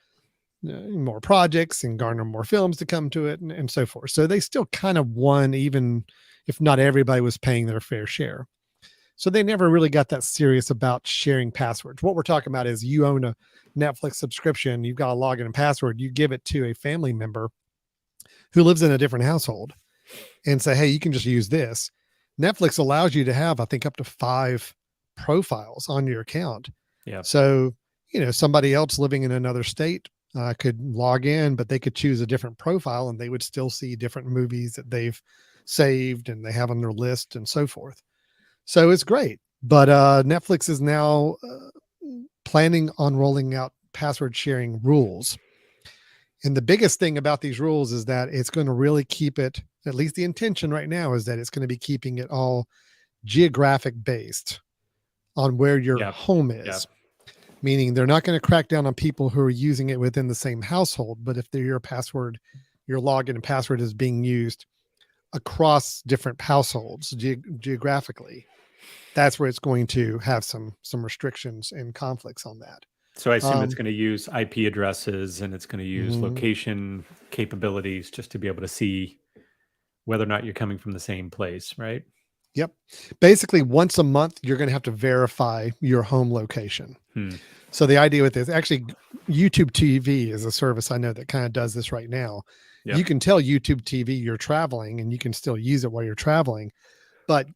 more projects and garner more films to come to it and so forth. So they still kind of won, even if not everybody was paying their fair share. So they never really got that serious about sharing passwords. What we're talking about is you own a Netflix subscription, you've got a login and password, you give it to a family member who lives in a different household and say, hey, you can just use this. Netflix allows you to have, I think, up to 5 profiles on your account. Yeah. So, somebody else living in another state could log in, but they could choose a different profile and they would still see different movies that they've saved and they have on their list and so forth. So it's great. But Netflix is now planning on rolling out password sharing rules. And the biggest thing about these rules is that it's going to really keep it, at least the intention right now is that it's going to be keeping it all geographic based. on where your Yep. home Yep. is. Meaning they're not going to crack down on people who are using it within the same household. But if your password, your login and password is being used across different households geographically, that's where it's going to have some restrictions and conflicts on that. So I assume it's going to use IP addresses and it's going to use location capabilities just to be able to see whether or not you're coming from the same place, right? Yep. Basically, once a month, you're going to have to verify your home location. So the idea with this, actually, YouTube TV is a service I know that kind of does this right now. Yep. You can tell YouTube TV you're traveling and you can still use it while you're traveling. But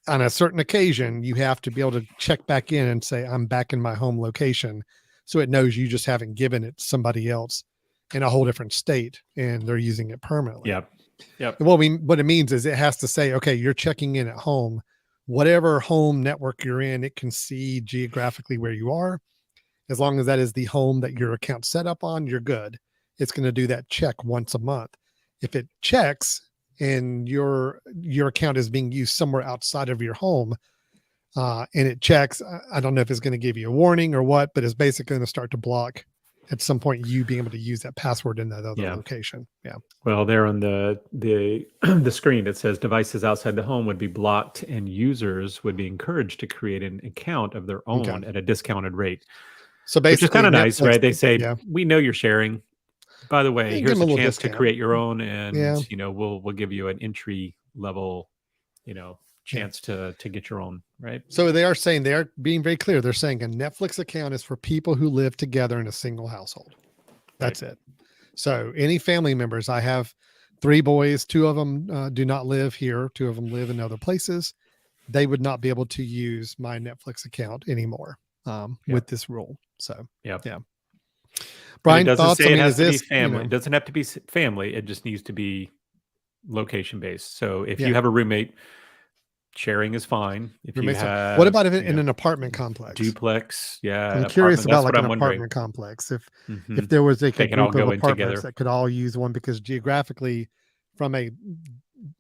on a certain occasion, you have to be able to check back in and say, I'm back in my home location. So it knows you just haven't given it to somebody else in a whole different state and they're using it permanently. Yep. Yep. What it means is it has to say, okay, you're checking in at home, whatever home network you're in, it can see geographically where you are. As long as that is the home that your account's set up on, you're good. It's going to do that check once a month. If it checks and your account is being used somewhere outside of your home, and it checks, I don't know if it's going to give you a warning or what, but it's basically going to start to block at some point you being able to use that password in that other location. Yeah. Well, there on the the screen, it says devices outside the home would be blocked and users would be encouraged to create an account of their own at a discounted rate. So basically, which is kind of nice, right? They say, we know you're sharing. By the way, here's a chance to create your own, and we'll give you an entry level, chance to get your own, right? So they are saying, they are being very clear. They're saying a Netflix account is for people who live together in a single household. That's it. So any family members, I have 3 boys, 2 of them do not live here. 2 of them live in other places. They would not be able to use my Netflix account anymore with this rule. So, yeah. Brian, it doesn't thoughts? say it has to be family. It doesn't have to be family. It just needs to be location based. So if you have a roommate, sharing is fine. If you have, what about if in an apartment complex? Duplex, I'm curious about like an apartment complex. If there was a group of apartments that could all use one, because geographically, from a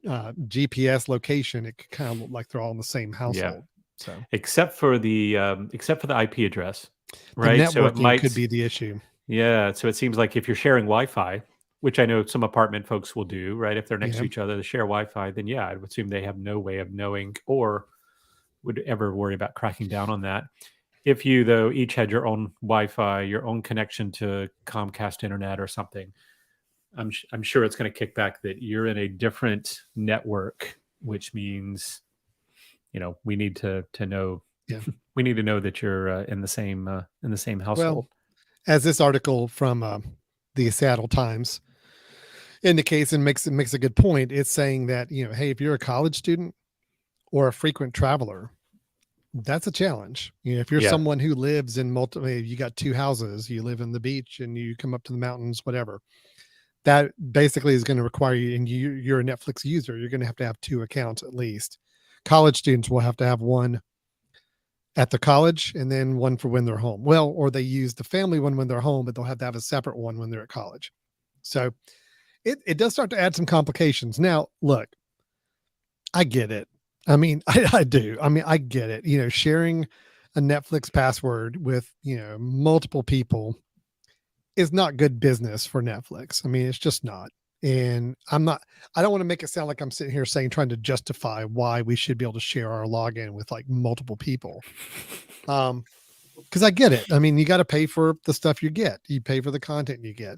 GPS location, it could kind of look like they're all in the same household. So except for the IP address, right? The networking could be the issue. Yeah. So it seems like if you're sharing Wi-Fi, which I know some apartment folks will do, right? If they're next to each other, they share Wi-Fi, then I would assume they have no way of knowing or would ever worry about cracking down on that. If you, though, each had your own Wi-Fi, your own connection to Comcast internet or something, I'm sure it's going to kick back that you're in a different network, which means, we need to know. Yeah. We need to know that you're in the same household. Well, as this article from the Seattle Times indicates and makes a good point, it's saying that, hey, if you're a college student or a frequent traveler, that's a challenge. If you're someone who lives in multiple, you got 2 houses, you live in the beach and you come up to the mountains, whatever, that basically is going to require you, and you're a Netflix user, you're going to have 2 accounts at least. College students will have to have one at the college and then one for when they're home. Well, or they use the family one when they're home, but they'll have to have a separate one when they're at college. So it does start to add some complications. Now, look, I get it. I mean, I do. I mean, I get it. Sharing a Netflix password with, multiple people is not good business for Netflix. I mean, it's just not. And I don't want to make it sound like I'm sitting here trying to justify why we should be able to share our login with like multiple people. Because I get it. I mean, you got to pay for the stuff you get. You pay for the content you get.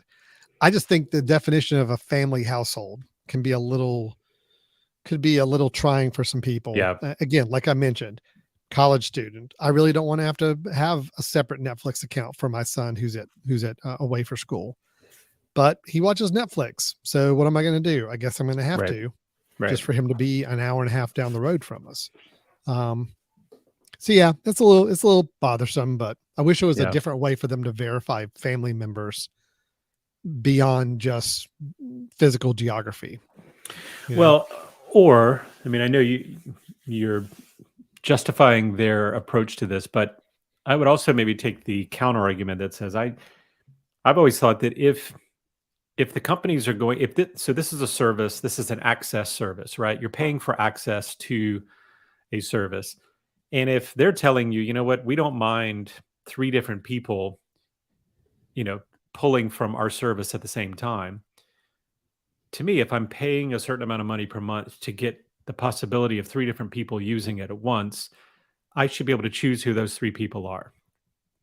I just think the definition of a family household could be a little trying for some people. Yeah. Again, like I mentioned, college student. I really don't want to have a separate Netflix account for my son who's at away for school. But he watches Netflix. So what am I going to do? I guess I'm going to have to, just for him to be an hour and a half down the road from us. So yeah, it's a little bothersome, but I wish it was a different way for them to verify family members beyond just physical geography. Well, or, I mean, I know you're justifying their approach to this, but I would also maybe take the counter argument that says, I've always thought that if the companies are going, so this is a service, this is an access service, right? You're paying for access to a service. And if they're telling you, you know what, we don't mind 3 different people, you know, pulling from our service at the same time. To me, if I'm paying a certain amount of money per month to get the possibility of 3 different people using it at once, I should be able to choose who those 3 people are,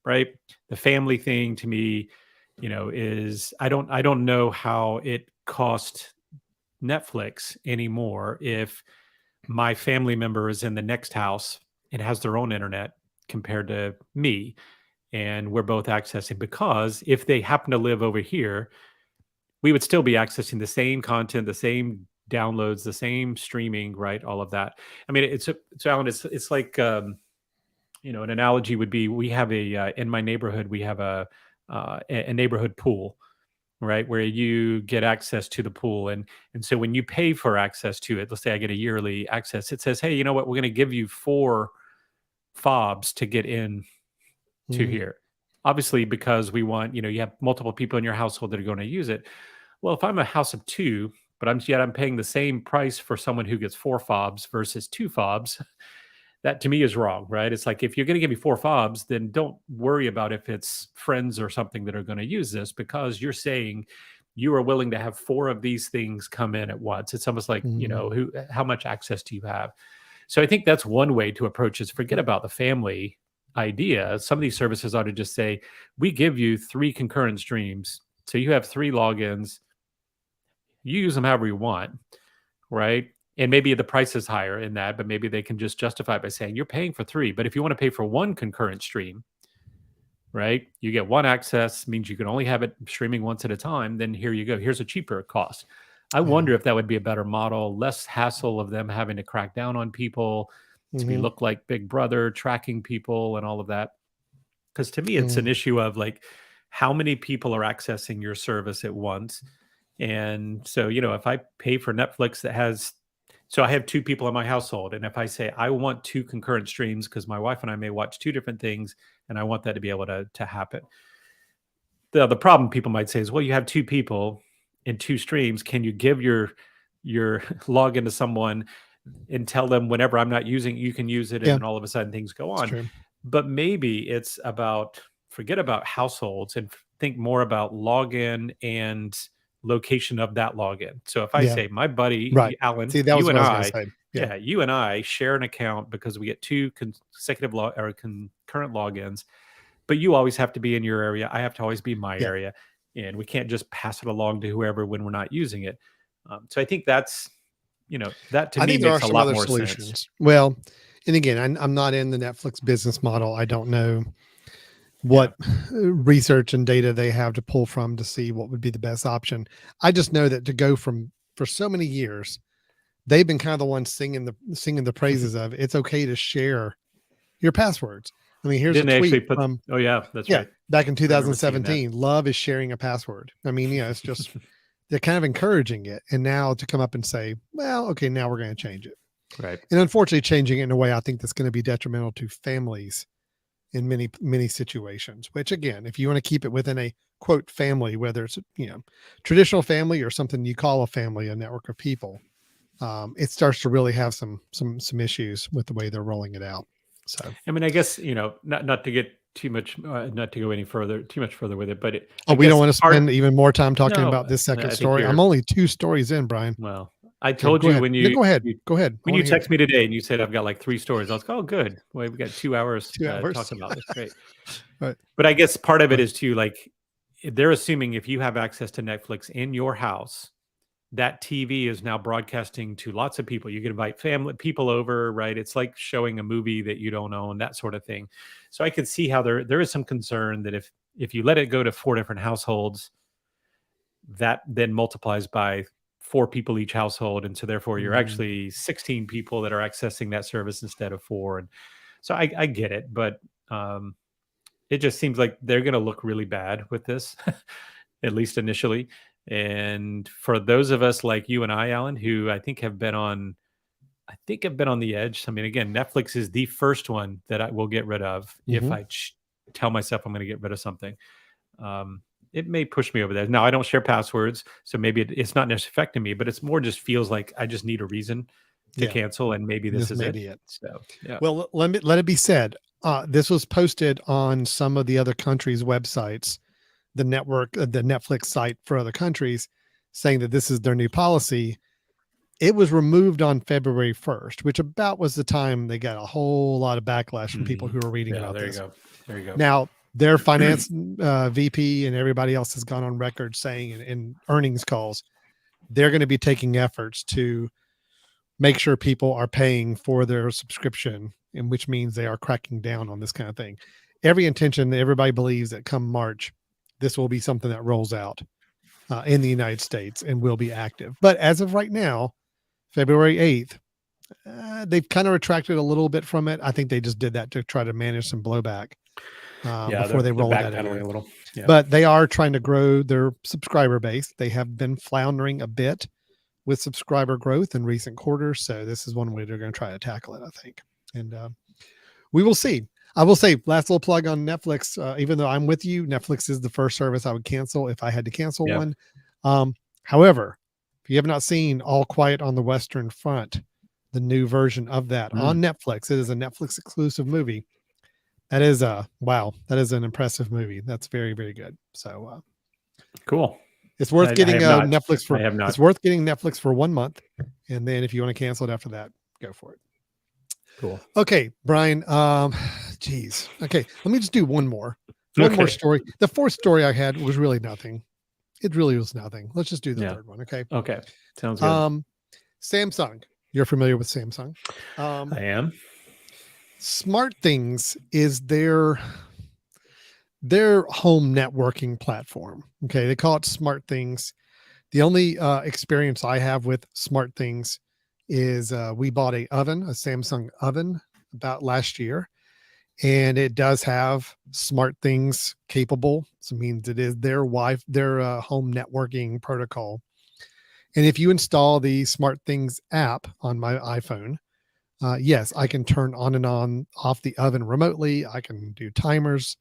right? The family thing to me, you know, is I don't know how it cost Netflix anymore if my family member is in the next house and has their own internet compared to me, and we're both accessing, because if they happen to live over here, we would still be accessing the same content, the same downloads, the same streaming, right? All of that. I mean, so Alan, it's like you know, an analogy would be, we have in my neighborhood, we have a neighborhood pool, right, where you get access to the pool, and so when you pay for access to it, let's say I get a yearly access, it says, hey, you know what, we're going to give you 4 fobs to get in to Mhm. here. Obviously, because we want, you know, you have multiple people in your household that are going to use it. Well, if I'm a house of 2, but I'm paying the same price for someone who gets 4 fobs versus 2 fobs, that to me is wrong, right? It's like, if you're going to give me 4 fobs, then don't worry about if it's friends or something that are going to use this, because you're saying you are willing to have 4 of these things come in at once. It's almost like, you Mhm. know, how much access do you have? So I think that's one way to approach is forget about the family idea. Some of these services ought to just say, we give you 3 concurrent streams. So you have 3 logins. You use them however you want, right? And maybe the price is higher in that, but maybe they can just justify it by saying you're paying for 3. But if you want to pay for 1 concurrent stream, right? You get 1 access, means you can only have it streaming once at a time. Then here you go. Here's a cheaper cost. I Yeah. wonder if that would be a better model, less hassle of them having to crack down on people, to be Mhm. look like Big Brother, tracking people and all of that. Because to me, it's an Mhm. issue of like, how many people are accessing your service at once. And so, you know, if I pay for Netflix that has, so I have 2 people in my household, and if I say I want 2 concurrent streams because my wife and I may watch 2 different things, and I want that to be able to happen. The problem people might say is, well, you have 2 people in 2 streams. Can you give your login to someone and tell them whenever I'm not using it, you can use it, and Yeah, then all of a sudden things go it's on? true. But maybe it's about, forget about households and think more about login and location of that login. So if I Yeah, say my buddy right. Alan, See, that was you what and I was gonna I, say. Yeah, yeah, you and I share an account because we get 2 consecutive or concurrent logins, but you always have to be in your area. I have to always be in my yeah. area, and we can't just pass it along to whoever when we're not using it. So I think that's, you know, that to I me think there are makes a some lot other more sense. solutions. Well, and again, I'm not in the Netflix business model. I don't know Yeah. what research and data they have to pull from to see what would be the best option. I just know that to go from for so many years, they've been kind of the ones singing the praises of it's okay to share your passwords. I mean, here's a Didn't they actually tweet put, from oh yeah, that's yeah, right. back in I remember seeing that. 2017. Love is sharing a password. I mean, it's just they're kind of encouraging it, and now to come up and say, well, okay, now we're going to change it, Right. and unfortunately, changing it in a way I think that's going to be detrimental to families in many situations. Which again, if you want to keep it within a quote family, whether it's traditional family or something you call a family, a network of people, it starts to really have some issues with the way they're rolling it out. So, I mean, I guess, you know, not to get too much, not to go any further, too much further with it, but oh, I we don't guess want to part, spend even more time talking no, about this second I think story. I'm you're, only 2 stories in, Brian. well, I Okay, told go you ahead. when No, go ahead. you, Go ahead. I when want you to hear it. text me today and you said I've got like 3 stories, I was like, oh, good. Well, we've got 2 hours 2 hours. talking about this. Great. Right. But I guess part of it Right. is too, like, they're assuming if you have access to Netflix in your house, that TV is now broadcasting to lots of people. You can invite family people over, right? It's like showing a movie that you don't own, that sort of thing. So I could see how there is some concern that if you let it go to 4 different households, that then multiplies by 4 people each household, and so therefore you're Mhm. actually 16 people that are accessing that service instead of 4. And so I get it, but um, it just seems like they're going to look really bad with this, at least initially. And for those of us like you and I, Alan, who I think have been on the edge. I mean, again, Netflix is the first one that I will get rid of if Mhm. I tell myself I'm going to get rid of something. Um, it may push me over there. Now, I don't share passwords, so maybe it's not necessarily affecting me, but it's more just feels like I just need a reason to cancel, and maybe this is may it. Be it. So yeah. Well, let it be said. This was posted on some of the other countries' websites, the Netflix site for other countries, saying that this is their new policy. It was removed on February 1st, which about was the time they got a whole lot of backlash from people who were reading about this. There you go. Now, their finance VP and everybody else has gone on record saying in earnings calls, they're going to be taking efforts to make sure people are paying for their subscription, and which means they are cracking down on this kind of thing. Every intention, everybody believes that come March, this will be something that rolls out in the United States and will be active. But as of right now, February 8th, they've kind of retracted a little bit from it. I think they just did that to try to manage some blowback before they roll that out. A little. Yeah. But they are trying to grow their subscriber base. They have been floundering a bit with subscriber growth in recent quarters. So this is one way they're going to try to tackle it, I think. And we will see. I will say, last little plug on Netflix, even though I'm with you, Netflix is the first service I would cancel if I had to cancel one. However, if you have not seen All Quiet on the Western Front, the new version of that on Netflix, it is a Netflix exclusive movie. That is that is an impressive movie. That's very, very good. So cool. It's worth getting Netflix for. It's worth getting Netflix for 1 month, and then if you want to cancel it after that, go for it. Cool. Okay, Brian. Geez. Okay, let me just do one more more story. The fourth story I had was really nothing. It really was nothing. Let's just do the third one. Okay. Okay. Sounds good. Samsung. You're familiar with Samsung? I am. SmartThings is their home networking platform. Okay, they call it SmartThings. The only experience I have with SmartThings is we bought a Samsung oven about last year, and it does have SmartThings capable. So it means it is their home networking protocol. And if you install the SmartThings app on my iPhone, yes, I can turn on and off the oven remotely. I can do timers,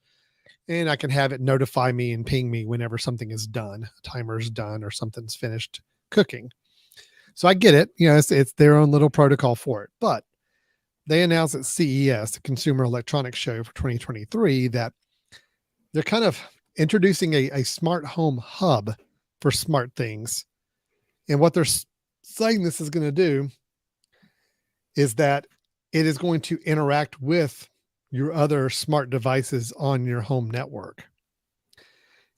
and I can have it notify me and ping me whenever something is done, a timer's done or something's finished cooking. So I get it. It's their own little protocol for it. But they announced at CES, the Consumer Electronics Show for 2023, that they're kind of introducing a smart home hub for SmartThings. And what they're saying this is going to do is that it is going to interact with your other smart devices on your home network.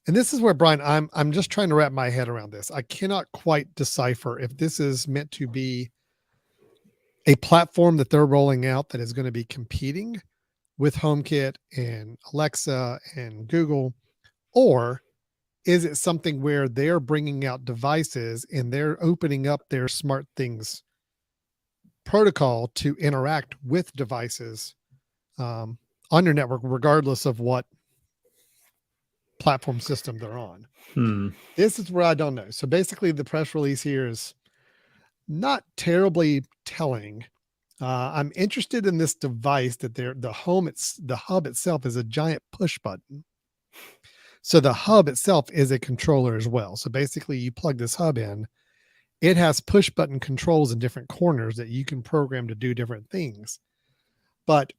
And this is where, Brian, I'm just trying to wrap my head around this. I cannot quite decipher if this is meant to be a platform that they're rolling out that is going to be competing with HomeKit and Alexa and Google, or is it something where they're bringing out devices and they're opening up their SmartThings protocol to interact with devices on your network, regardless of what platform system they're on? This is where I don't know. So basically, the press release here is not terribly telling. I'm interested in this device that the hub itself is a giant push button. So the hub itself is a controller as well. So basically, you plug this hub in. It has push button controls in different corners that you can program to do different things. But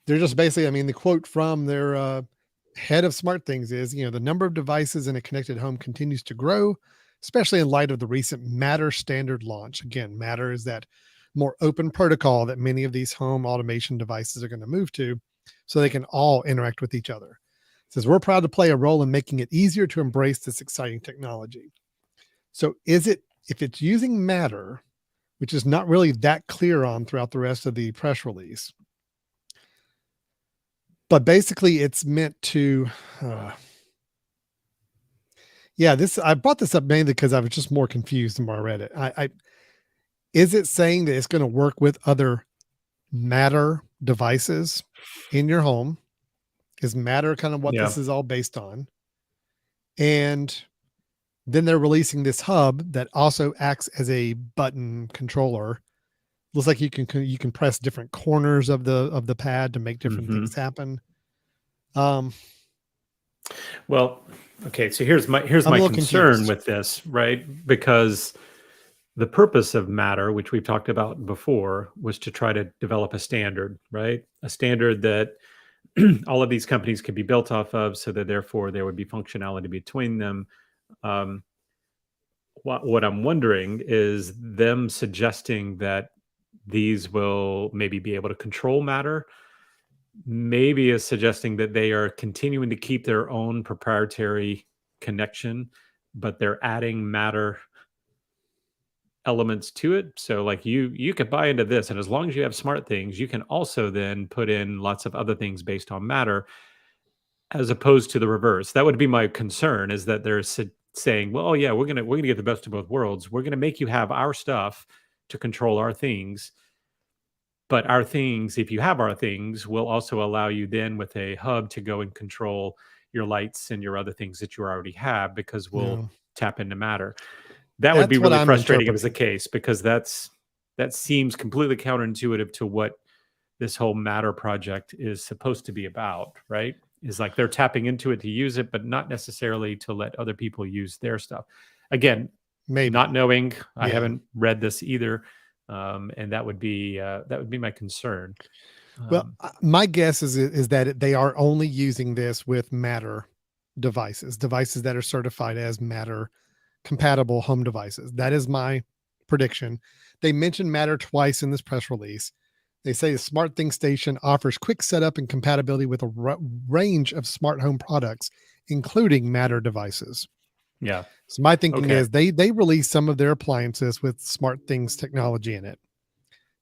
they're just basically, the quote from their head of SmartThings is, the number of devices in a connected home continues to grow, especially in light of the recent Matter standard launch. Again, Matter is that more open protocol that many of these home automation devices are going to move to so they can all interact with each other. It says, we're proud to play a role in making it easier to embrace this exciting technology. So if it's using Matter, which is not really that clear on throughout the rest of the press release, but basically it's meant to, I brought this up mainly because I was just more confused the more I read it. Is it saying that it's going to work with other Matter devices in your home? Is Matter kind of what this is all based on? And then they're releasing this hub that also acts as a button controller. Looks like you can press different corners of the pad to make different things happen. Well, okay. So here's my concern with this, right? Because the purpose of Matter, which we've talked about before, was to try to develop a standard, right? A standard that all of these companies could be built off of, so that therefore there would be functionality between them. Um, what I'm wondering is them suggesting that these will maybe be able to control Matter, maybe is suggesting that they are continuing to keep their own proprietary connection, but they're adding Matter elements to it. So like you could buy into this, and as long as you have smart things, you can also then put in lots of other things based on Matter, as opposed to the reverse. That would be my concern, is that they're saying, well, oh yeah, we're gonna get the best of both worlds. We're gonna make you have our stuff to control our things, but our things, if you have our things, will also allow you then with a hub to go and control your lights and your other things that you already have, because we'll Yeah. tap into Matter. That would be That's what really I'm frustrating if it was the interpreting. case, because that seems completely counterintuitive to what this whole Matter project is supposed to be about, right? Is like they're tapping into it to use it, but not necessarily to let other people use their stuff. Again, not Maybe. knowing, I Yeah. haven't read this either, and that would be my concern. Well, Um, my guess is that they are only using this with Matter devices that are certified as Matter compatible home devices. That is my prediction. They mentioned Matter twice in this press release. They say the Smart Thing Station offers quick setup and compatibility with a range of smart home products, including Matter devices. yeah. So my thinking Okay. is they release some of their appliances with Smart Things technology in it.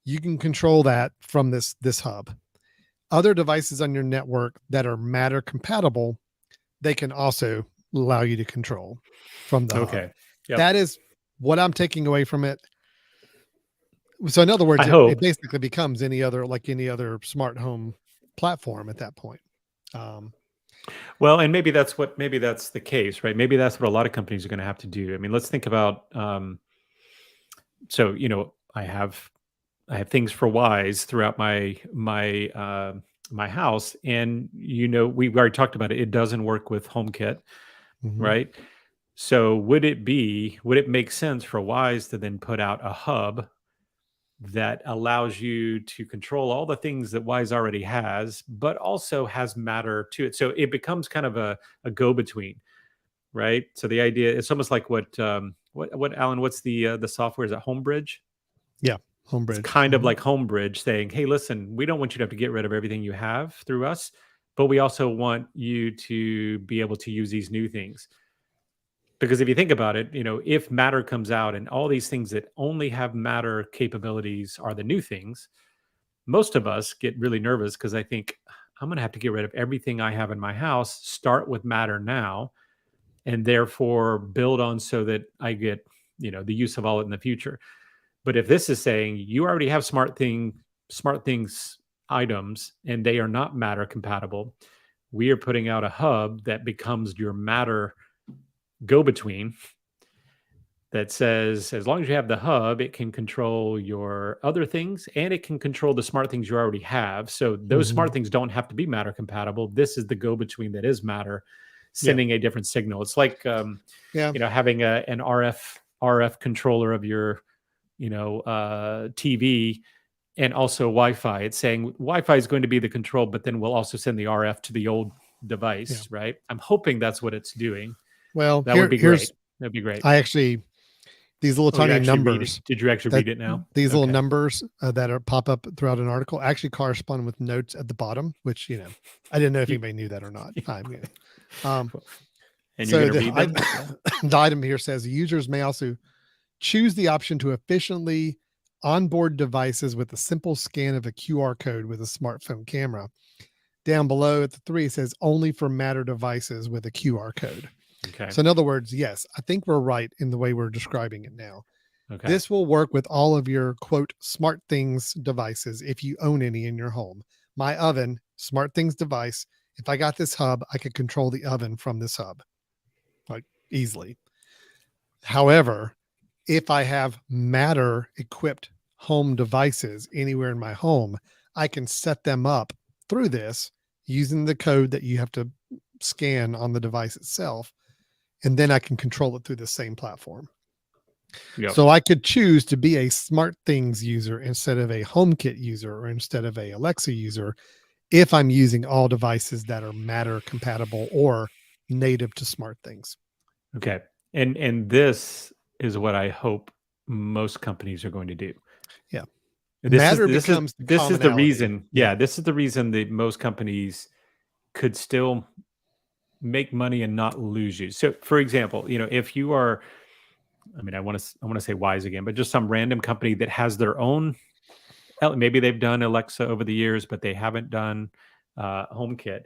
You can control that from this hub. Other devices on your network that are Matter compatible, they can also allow you to control from the hub. Okay. Yep. That is what I'm taking away from it. So in other words, I it hope. basically becomes any other smart home platform at that point. Um, Well, and maybe that's the case, right? Maybe that's what a lot of companies are going to have to do. I mean, let's think about. So I have things for Wise throughout my house, and we've already talked about it. It doesn't work with HomeKit, mhm. right? So would it make sense for Wise to then put out a hub that allows you to control all the things that Wise already has, but also has Matter to it? So it becomes kind of a go between, right? So the idea, it's almost like what Alan, what's the software? Is it Homebridge? Yeah, It's Homebridge. kind of Mhm. like Homebridge saying, "Hey, listen, we don't want you to have to get rid of everything you have through us, but we also want you to be able to use these new things." Because if you think about it, if Matter comes out and all these things that only have Matter capabilities are the new things, most of us get really nervous, because I think I'm going to have to get rid of everything I have in my house, start with Matter now, and therefore build on so that I get, the use of all it in the future. But if this is saying you already have smart things items and they are not Matter compatible, we are putting out a hub that becomes your Matter go between, that says as long as you have the hub, it can control your other things and it can control the smart things you already have. So those smart Mhm. things don't have to be Matter compatible. This is the go between that is Matter, Yeah. sending a different signal. It's like Yeah. having an RF controller of your TV, and also Wi-Fi. It's saying Wi-Fi is going to be the control, but then we'll also send the RF to the old Yeah. device, right? I'm hoping that's what it's doing. Well, That would be great. here's That'd be great. I actually these little Oh, you tiny actually read it? numbers Did you actually that read it now? these little Okay. numbers that are pop up throughout an article actually correspond with notes at the bottom, which I didn't know if You- anybody knew that or not. Um, and you're so going to read them? the item here says users may also choose the option to efficiently onboard devices with a simple scan of a QR code with a smartphone camera. Down below at the 3, it says only for Matter devices with a QR code. Okay. So in other words, yes, I think we're right in the way we're describing it now. Okay. This will work with all of your quote smart things devices if you own any in your home. My oven, smart things device. If I got this hub, I could control the oven from this hub like easily. However, if I have Matter equipped home devices anywhere in my home, I can set them up through this using the code that you have to scan on the device itself. And then I can control it through the same platform. Yep. So I could choose to be a SmartThings user instead of a HomeKit user or instead of a Alexa user if I'm using all devices that are Matter compatible or native to SmartThings. Okay. And this is what I hope most companies are going to do. Yeah. This is Matter this is becomes the this is the commonality. reason. Yeah, this is the reason that most companies could still make money and not lose you. So, for example, if you are, I mean, I want to say Wise again, but just some random company that has their own. Maybe they've done Alexa over the years, but they haven't done HomeKit.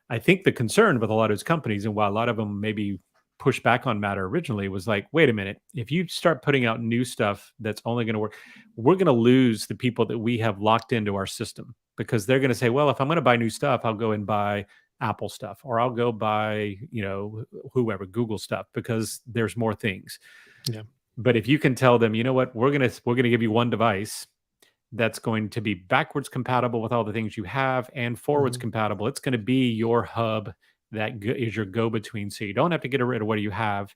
I think the concern with a lot of those companies, and why a lot of them maybe push back on Matter originally, was like, wait a minute, if you start putting out new stuff that's only going to work, we're going to lose the people that we have locked into our system, because they're going to say, well, if I'm going to buy new stuff, I'll go and buy Apple stuff, or I'll go buy, whoever, Google stuff, because there's more things. Yeah. But if you can tell them, you know what, we're going to give you one device that's going to be backwards compatible with all the things you have and forwards compatible. It's going to be your hub that is your go-between, so you don't have to get rid of what you have.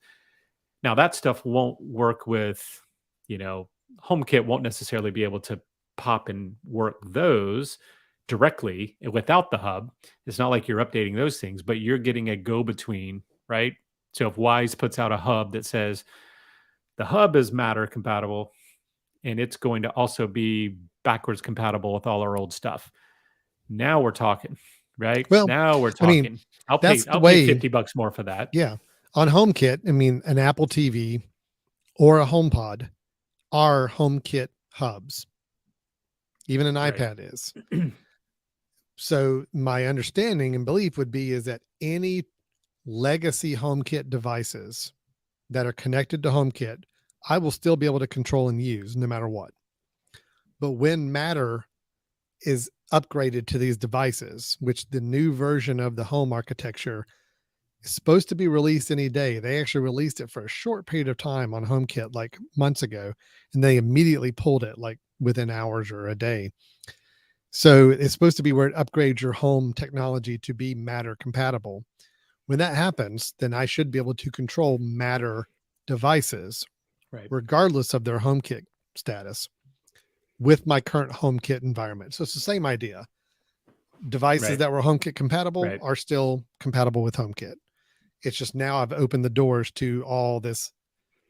Now, that stuff won't work with, HomeKit won't necessarily be able to pop and work those directly without the hub. It's not like you're updating those things, but you're getting a go-between, right? So if Wise puts out a hub that says the hub is Matter compatible, and it's going to also be backwards compatible with all our old stuff. Now we're talking, right? Well, Now we're I mean, talking. I'll pay that's the I'll pay way. $50 more for that. Yeah. On HomeKit, I mean, an Apple TV or a HomePod are HomeKit hubs. Even an Right. iPad is. So my understanding and belief would be is that any legacy HomeKit devices that are connected to HomeKit, I will still be able to control and use no matter what. But when Matter is upgraded to these devices, which the new version of the home architecture is supposed to be released any day. They actually released it for a short period of time on HomeKit like months ago, and they immediately pulled it like within hours or a day. So it's supposed to be where it upgrades your home technology to be Matter compatible. When that happens, then I should be able to control Matter devices, Right. regardless of their HomeKit status, with my current HomeKit environment. So it's the same idea. Devices that were HomeKit compatible are still compatible with HomeKit. It's just now I've opened the doors to all this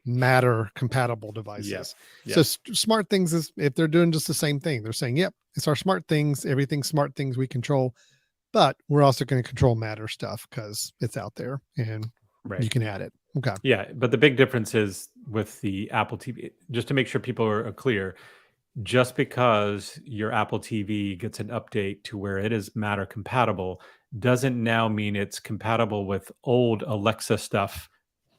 Matter compatible devices. Yep. So SmartThings is, if they're doing just the same thing, they're saying, yep, it's our SmartThings, everything SmartThings we control, but we're also going to control Matter stuff because it's out there and you can add it. Okay. Yeah, but the big difference is with the Apple TV, just to make sure people are clear, just because your Apple TV gets an update to where it is Matter compatible doesn't now mean it's compatible with old Alexa stuff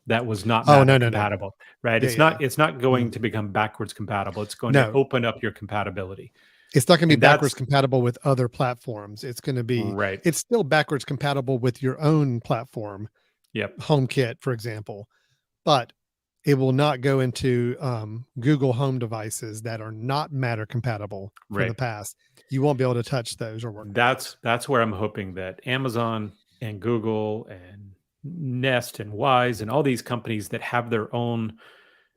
that was not Matter compatible, right? Yeah, it's not going to become backwards compatible. It's going to No. open up your compability. It's not going to be And backwards that's compatible with other platforms. It's going to be, right. it's still backwards compatible with your own platform, Yep. HomeKit, for example, but it will not go into Google Home devices that are not Matter compatible from the past. You won't be able to touch those or work with those. That's where I'm hoping that Amazon and Google and Nest and Wise and all these companies that have their own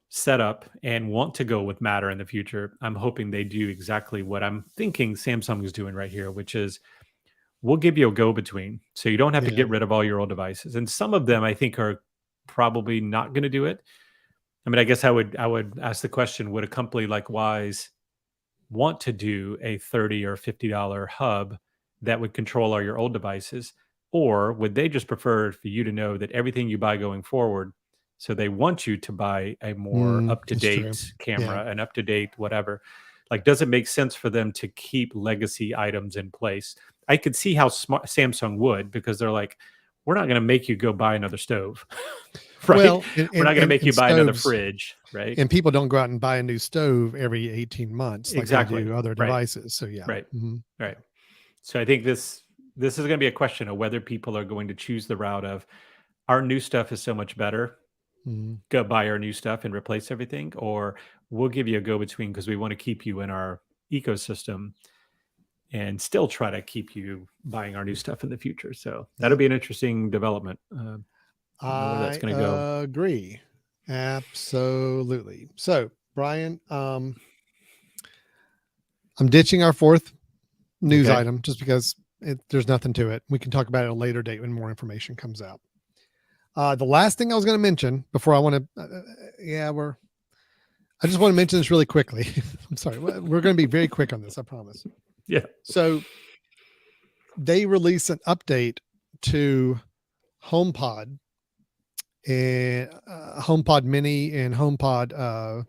setup and want to go with Matter in the future, I'm hoping they do exactly what I'm thinking Samsung is doing right here, which is we'll give you a go between, so you don't have to get rid of all your old devices. And some of them I think are probably not going to do it. I mean, I guess I would ask the question: would a company like Wise want to do a $30 or $50 hub that would control all your old devices, or would they just prefer for you to know that everything you buy going forward? So they want you to buy a more up to date camera, an up to date whatever. Like, does it make sense for them to keep legacy items in place? I could see how Samsung would, because they're like, we're not going to make you go buy another stove, right? Well, We're not going to make you buy another fridge, right? And people don't go out and buy a new stove every 18 months like they do other devices. So yeah. Right. Right. So I think this is going to be a question of whether people are going to choose the route of our new stuff is so much better, go buy our new stuff and replace everything, or we'll give you a go between because we want to keep you in our ecosystem and still try to keep you buying our new stuff in the future. So that'll be an interesting development. I that's going to go. agree. Absolutely. So, Brian, I'm ditching our fourth news item just because there's nothing to it. We can talk about it at a later date when more information comes out. The last thing I was going to mention before I want to, I just want to mention this really quickly. I'm sorry. We're going to be very quick on this. I promise. Yeah. So they released an update to HomePod and HomePod Mini and HomePod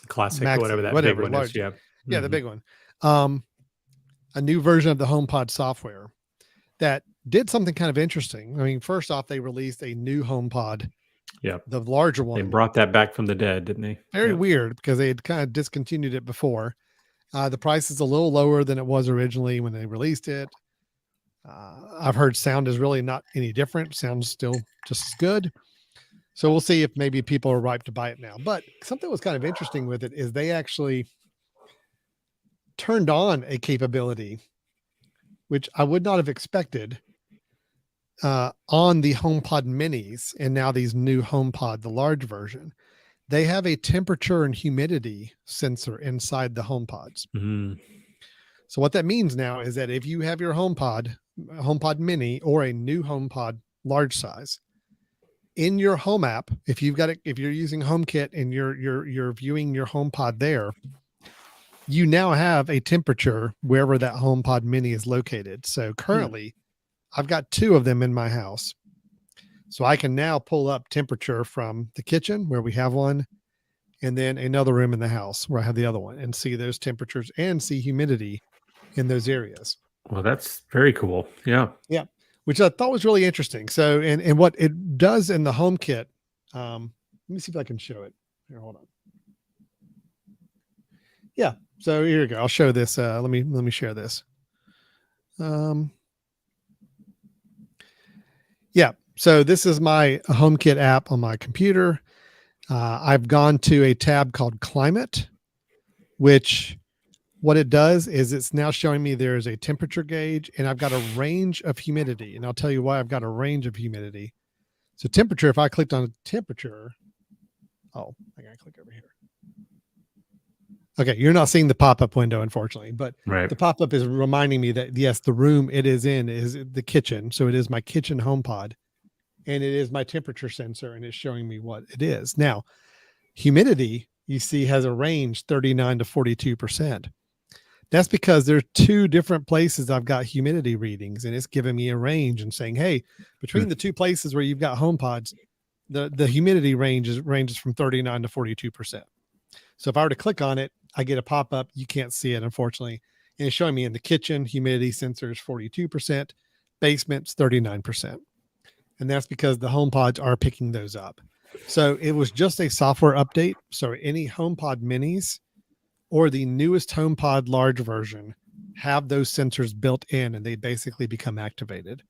Classic Maxi, or whatever that whatever, big one large. is. Yeah. Yeah, the big one. A new version of the HomePod software that did something kind of interesting. I mean, first off, they released a new HomePod. Yeah. The larger one. They brought that back from the dead, didn't they? Very weird because they had kind of discontinued it before. The price is a little lower than it was originally when they released it. I've heard sound is really not any different. Sounds still just as good. So we'll see if maybe people are ripe to buy it now. But something was kind of interesting with it is they actually turned on a capability, which I would not have expected on the HomePod minis and now these new HomePod, the large version. They have a temperature and humidity sensor inside the HomePods. Mm-hmm. So what that means now is that if you have your HomePod mini or a new HomePod large size in your home app, if you've got it, if you're using HomeKit and you're viewing your HomePod there, you now have a temperature wherever that HomePod mini is located. So currently I've got 2 of them in my house. So I can now pull up temperature from the kitchen where we have one, and then another room in the house where I have the other one, and see those temperatures and see humidity in those areas. Well, that's very cool. Yeah. Yeah. Which I thought was really interesting. So, and what it does in the HomeKit, let me see if I can show it here. Hold on. Yeah. So here you go. I'll show this. Let me share this. Yeah. So this is my HomeKit app on my computer. I've gone to a tab called Climate, which what it does is it's now showing me there's a temperature gauge and I've got a range of humidity. And I'll tell you why I've got a range of humidity. So temperature, if I clicked on temperature, I gotta click over here. Okay, you're not seeing the pop-up window, unfortunately, but the pop-up is reminding me that, yes, the room it is in is the kitchen. So it is my kitchen HomePod. And it is my temperature sensor, and it's showing me what it is. Now, humidity, you see, has a range 39 to 42%. That's because there are 2 different places I've got humidity readings, and it's giving me a range and saying, hey, between the 2 places where you've got HomePods, the humidity ranges from 39 to 42%. So if I were to click on it, I get a pop-up. You can't see it, unfortunately. And it's showing me in the kitchen, humidity sensor is 42%, basement's 39%. And that's because the HomePods are picking those up. So it was just a software update. So any HomePod minis or the newest HomePod large version have those sensors built in, and they basically become activated.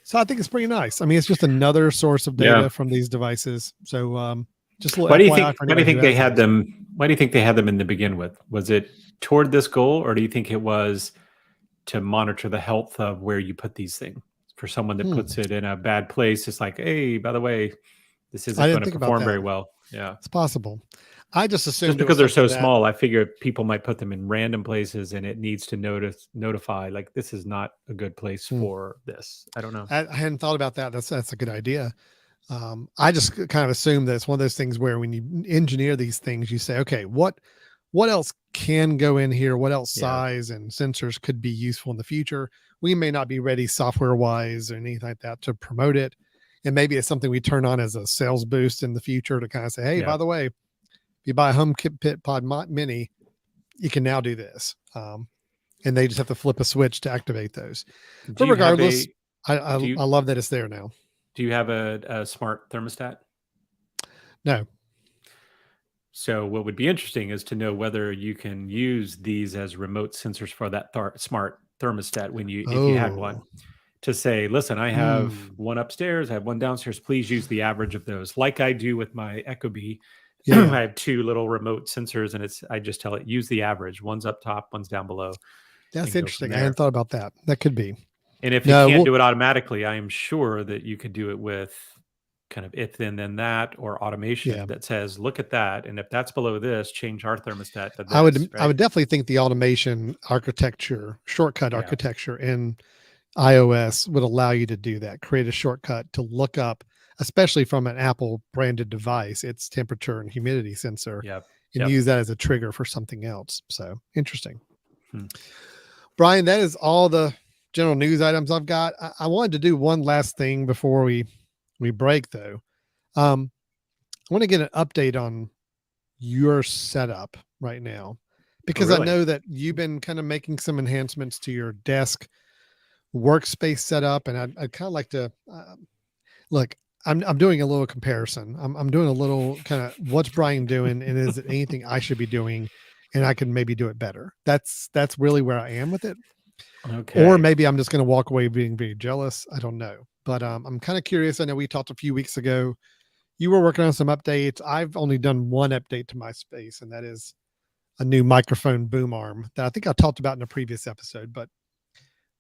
So I think it's pretty nice. I mean, it's just another source of data from these devices. So just a little why do you FYI think they had them? Why do you think they had them in to begin with? Was it toward this goal, or do you think it was to monitor the health of where you put these things? For someone that puts it in a bad place, it's like, hey, by the way, this isn't going to perform very well. Yeah, it's possible. I just assumed just because they're so small, I figure people might put them in random places, and it needs to notify like this is not a good place for this. I don't know. I hadn't thought about that. That's a good idea. I just kind of assume that it's one of those things where when you engineer these things, you say, okay, what else can go in here? What else size and sensors could be useful in the future? We may not be ready software wise or anything like that to promote it. And maybe it's something we turn on as a sales boost in the future to kind of say, hey, by the way, if you buy a HomeKit Pod Mini, you can now do this. And they just have to flip a switch to activate those. But regardless, I love that it's there now. Do you have a smart thermostat? No. So what would be interesting is to know whether you can use these as remote sensors for that smart thermostat if you had one, to say, listen, I have one upstairs, I have one downstairs. Please use the average of those, like I do with my Ecobee. Yeah. I have 2 little remote sensors, and I just tell it use the average. One's up top, one's down below. That's interesting. I hadn't thought about that. That could be. And if you can't do it automatically, I am sure that you could do it with kind of if then that, or automation Yeah. that says, look at that. And if that's below this, change our thermostat to this, I right? would definitely think the automation architecture, shortcut Yeah. architecture in iOS would allow you to do that. Create a shortcut to look up, especially from an Apple branded device, its temperature and humidity sensor, Yep. and Yep. use that as a trigger for something else. So interesting. Hmm. Brian, that is all the general news items I've got. I wanted to do one last thing before we break though. I want to get an update on your setup right now, Oh, because I really? know that you've been kind of making some enhancements to your desk workspace setup, and I'd kind of like to look. I'm doing a little comparison. I'm doing a little kind of what's Brian doing, and is it anything I should be doing, and I can maybe do it better. That's really where I am with it. Or Okay. maybe I'm just going to walk away being very jealous. I don't know, but I'm kind of curious. I know we talked a few weeks ago. You were working on some updates. I've only done one update to my space, and that is a new microphone boom arm that I think I talked about in a previous episode, but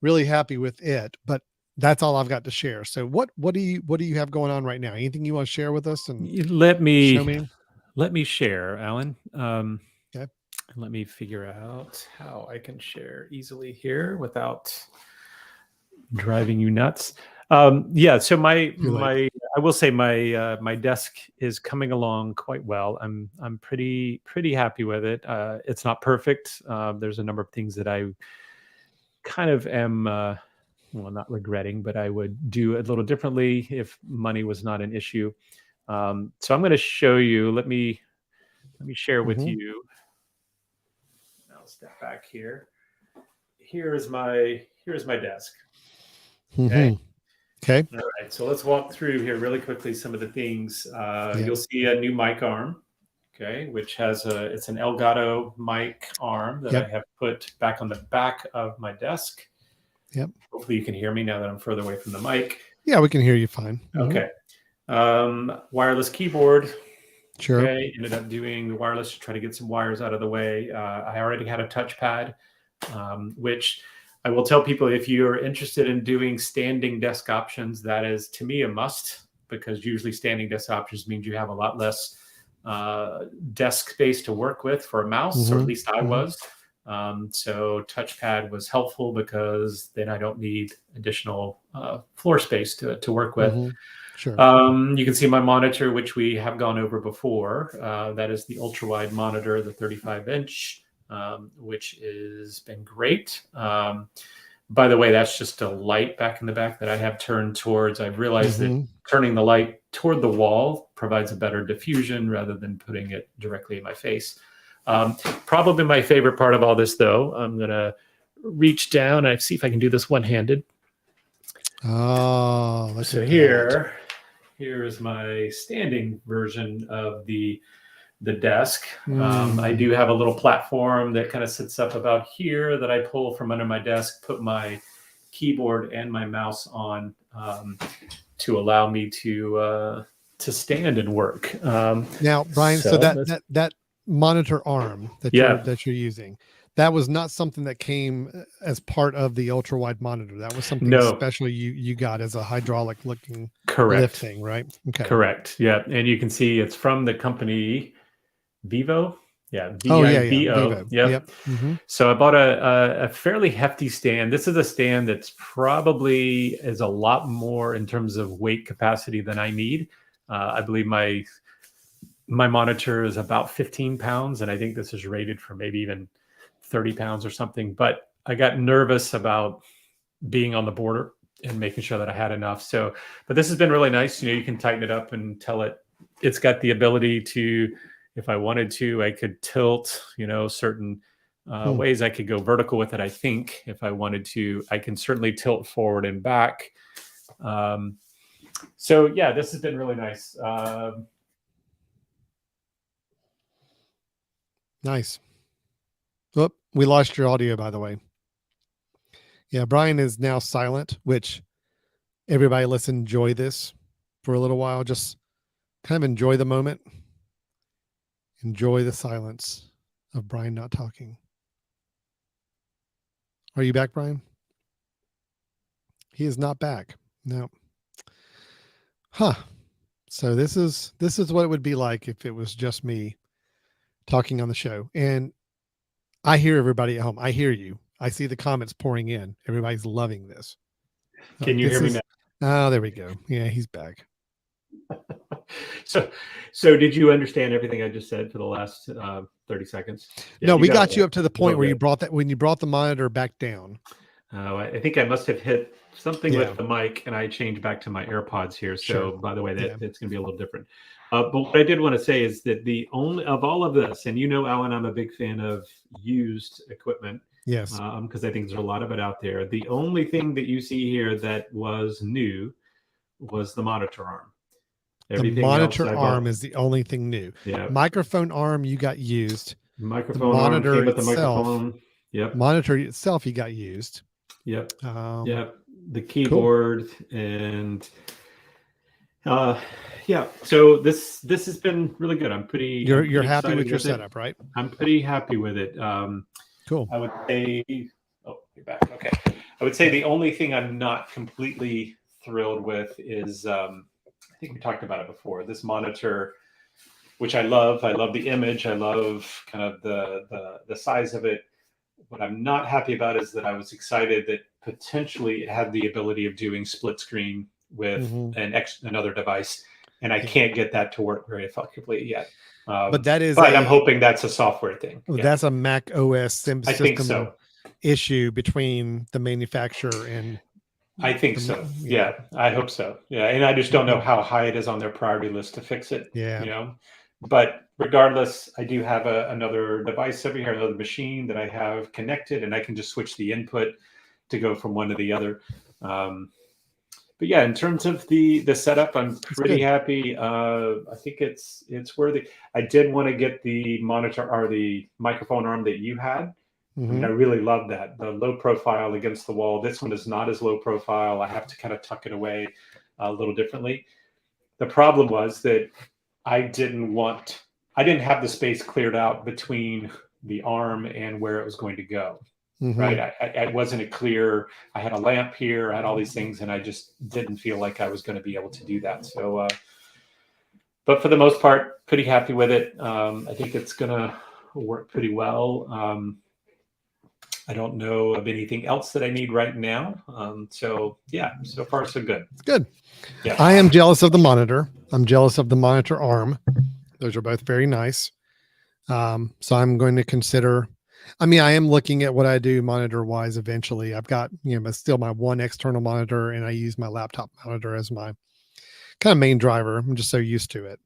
really happy with it. But that's all I've got to share. So what do you have going on right now? Anything you want to share with us and Let show me me? share, Alan. Okay. Let me figure out how I can share easily here without driving you nuts. Yeah, so Too late. I will say my desk is coming along quite well. I'm pretty happy with it. It's not perfect. There's a number of things that I kind of am well, not regretting, but I would do a little differently if money was not an issue. So I'm going to show you. Let me share with Mm-hmm. you. I'll step back here. Here's my desk. Okay. Mm-hmm. Okay. All right. So let's walk through here really quickly some of the things. Yeah. You'll see a new mic arm. Okay, which has it's an Elgato mic arm that Yep. I have put back on the back of my desk. Yep. Hopefully you can hear me now that I'm further away from the mic. Yeah, we can hear you fine. Mm-hmm. Okay. Wireless keyboard. Sure. Okay. Ended up doing the wireless to try to get some wires out of the way. I already had a touchpad, which I will tell people, if you're interested in doing standing desk options, that is to me a must, because usually standing desk options means you have a lot less desk space to work with for a mouse, or at Mm-hmm. least I Mm-hmm. was. So touchpad was helpful because then I don't need additional floor space to work with. Mm-hmm. Sure. You can see my monitor, which we have gone over before. That is the ultra wide monitor, the 35-inch, which has been great. By the way, that's just a light back in the back that I have turned towards. I've realized Mm-hmm. that turning the light toward the wall provides a better diffusion rather than putting it directly in my face. Probably my favorite part of all this, though, I'm going to reach down and see if I can do this one-handed. Oh, look So at here is my standing version of the desk. I do have a little platform that kind of sits up about here that I pull from under my desk, put my keyboard and my mouse on, to allow me to stand and work. Now, Brian, so So that monitor arm that yeah, you're using, that was not something that came as part of the ultra wide monitor. That was something no, special you got as a hydraulic looking lift correct, thing, right? Okay. correct. Yeah, and you can see it's from the company Vivo. Yeah, Oh yeah, yeah. Vivo. Vivo. Yep. Yep. Mm-hmm. So I bought a fairly hefty stand. This is a stand that's probably is a lot more in terms of weight capacity than I need. I believe my monitor is about 15 pounds, and I think this is rated for maybe even 30 pounds or something. But I got nervous about being on the border and making sure that I had enough. So, but this has been really nice. You know, you can tighten it up and tell it. It's got the ability to, if I wanted to, I could tilt. You know, certain ways I could go vertical with it. I think if I wanted to, I can certainly tilt forward and back. So yeah, this has been really nice. Nice. Whoop, we lost your audio, by the way. Yeah, Brian is now silent, which everybody, let's enjoy this for a little while. Just kind of enjoy the moment. Enjoy the silence of Brian not talking. Are you back, Brian? He is not back. No. Huh. So this is what it would be like if it was just me talking on the show. And I hear everybody at home. I hear you. I see the comments pouring in. Everybody's loving this. Can you hear me now? Oh, there we go. Yeah, he's back. So did you understand everything I just said for the last 30 seconds? Yeah, no, we got you up to the point where you brought when you brought the monitor back down. I think I must have hit something with the mic, and I changed back to my AirPods here. So by the way, that it's going to be a little different. But what I did want to say is that the only of all of this, and Alan, I'm a big fan of used equipment. Yes. Because I think there's a lot of it out there. The only thing that you see here that was new was the monitor arm. Everything the monitor arm is the only thing new. Yeah. Microphone arm you got used. Microphone the monitor arm came with the microphone. Yep. Monitor itself you got used. Yep. The keyboard and so this has been really good. I'm pretty You're happy with your setup, right? I'm pretty happy with it. Cool. I would say you're back. Okay. I would say the only thing I'm not completely thrilled with is I think we talked about it before. This monitor, which I love the image. I love kind of the size of it. What I'm not happy about is that I was excited that potentially it had the ability of doing split screen with another device, and I can't get that to work very effectively yet. But I'm hoping that's a software thing. That's a Mac OS system issue between the manufacturer and. I think so. Yeah, I hope so. Yeah, and I just don't know how high it is on their priority list to fix it. Yeah, But regardless, I do have another device over here, another machine that I have connected, and I can just switch the input to go from one to the other. But yeah, in terms of the setup, I'm pretty happy. I think it's worthy. I did want to get the monitor or the microphone arm that you had. I mean, I really love that. The low profile against the wall. This one is not as low profile. I have to kind of tuck it away a little differently. The problem was that I didn't have the space cleared out between the arm and where it was going to go. Right. I wasn't clear. I had a lamp here. I had all these things, and I just didn't feel like I was going to be able to do that. So, but for the most part, pretty happy with it. I think it's going to work pretty well. I don't know of anything else that I need right now. So yeah, so far so good. It's good. Yeah. I am jealous of the monitor. I'm jealous of the monitor arm. Those are both very nice. So I'm going to consider, I am looking at what I do monitor wise eventually. I've got, still my one external monitor, and I use my laptop monitor as my kind of main driver. I'm just so used to it.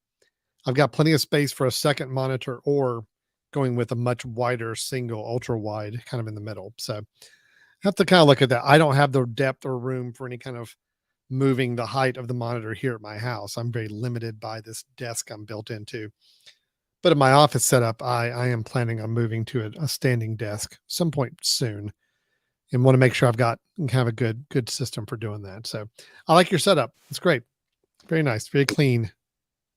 I've got plenty of space for a second monitor or going with a much wider single ultra wide kind of in the middle. So I have to kind of look at that. I don't have the depth or room for any kind of moving the height of the monitor here at my house. I'm very limited by this desk I'm built into. But in my office setup, I am planning on moving to a standing desk some point soon, and want to make sure I've got kind of a good system for doing that. So I like your setup. It's great. Very nice. Very clean.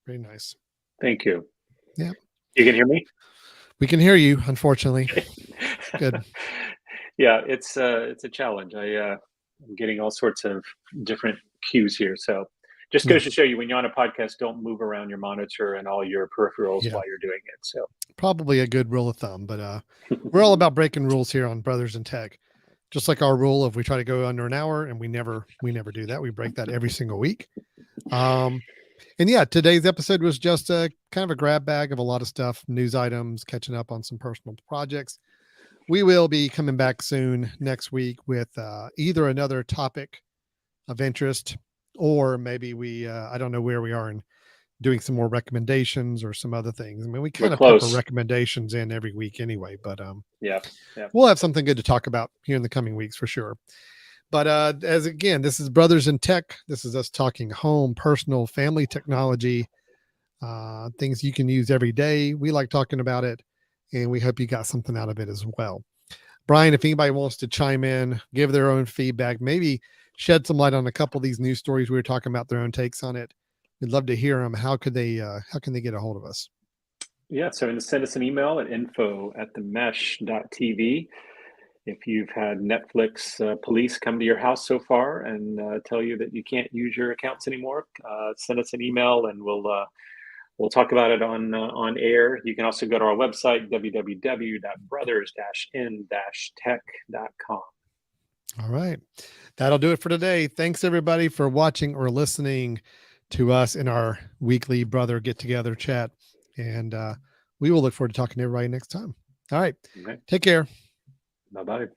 Very nice. Thank you. Yeah. You can hear me? We can hear you, unfortunately. Good. Yeah, it's a challenge. I'm getting all sorts of different cues here. So just goes to show you, when you're on a podcast, don't move around your monitor and all your peripherals while you're doing it. So probably a good rule of thumb, but we're all about breaking rules here on Brothers in Tech. Just like our rule of we try to go under an hour, and we never do that. We break that every single week. And yeah, today's episode was just a kind of a grab bag of a lot of stuff, news items, catching up on some personal projects. We will be coming back soon next week with either another topic of interest, or maybe I don't know where we are in doing some more recommendations or some other things. We kind of pepper recommendations in every week anyway, but we'll have something good to talk about here in the coming weeks for sure. But this is Brothers in Tech. This is us talking home, personal, family technology, things you can use every day. We like talking about it, and we hope you got something out of it as well. Brian, if anybody wants to chime in, give their own feedback, maybe shed some light on a couple of these news stories we were talking about, their own takes on it, we'd love to hear them. How can they get a hold of us? Yeah, so send us an email at info@themesh.tv. If you've had Netflix police come to your house so far and tell you that you can't use your accounts anymore, send us an email and we'll talk about it on air. You can also go to our website, www.brothers-in-tech.com. All right. That'll do it for today. Thanks everybody for watching or listening to us in our weekly brother get together chat. And we will look forward to talking to everybody next time. All right. Okay. Take care. Bye-bye.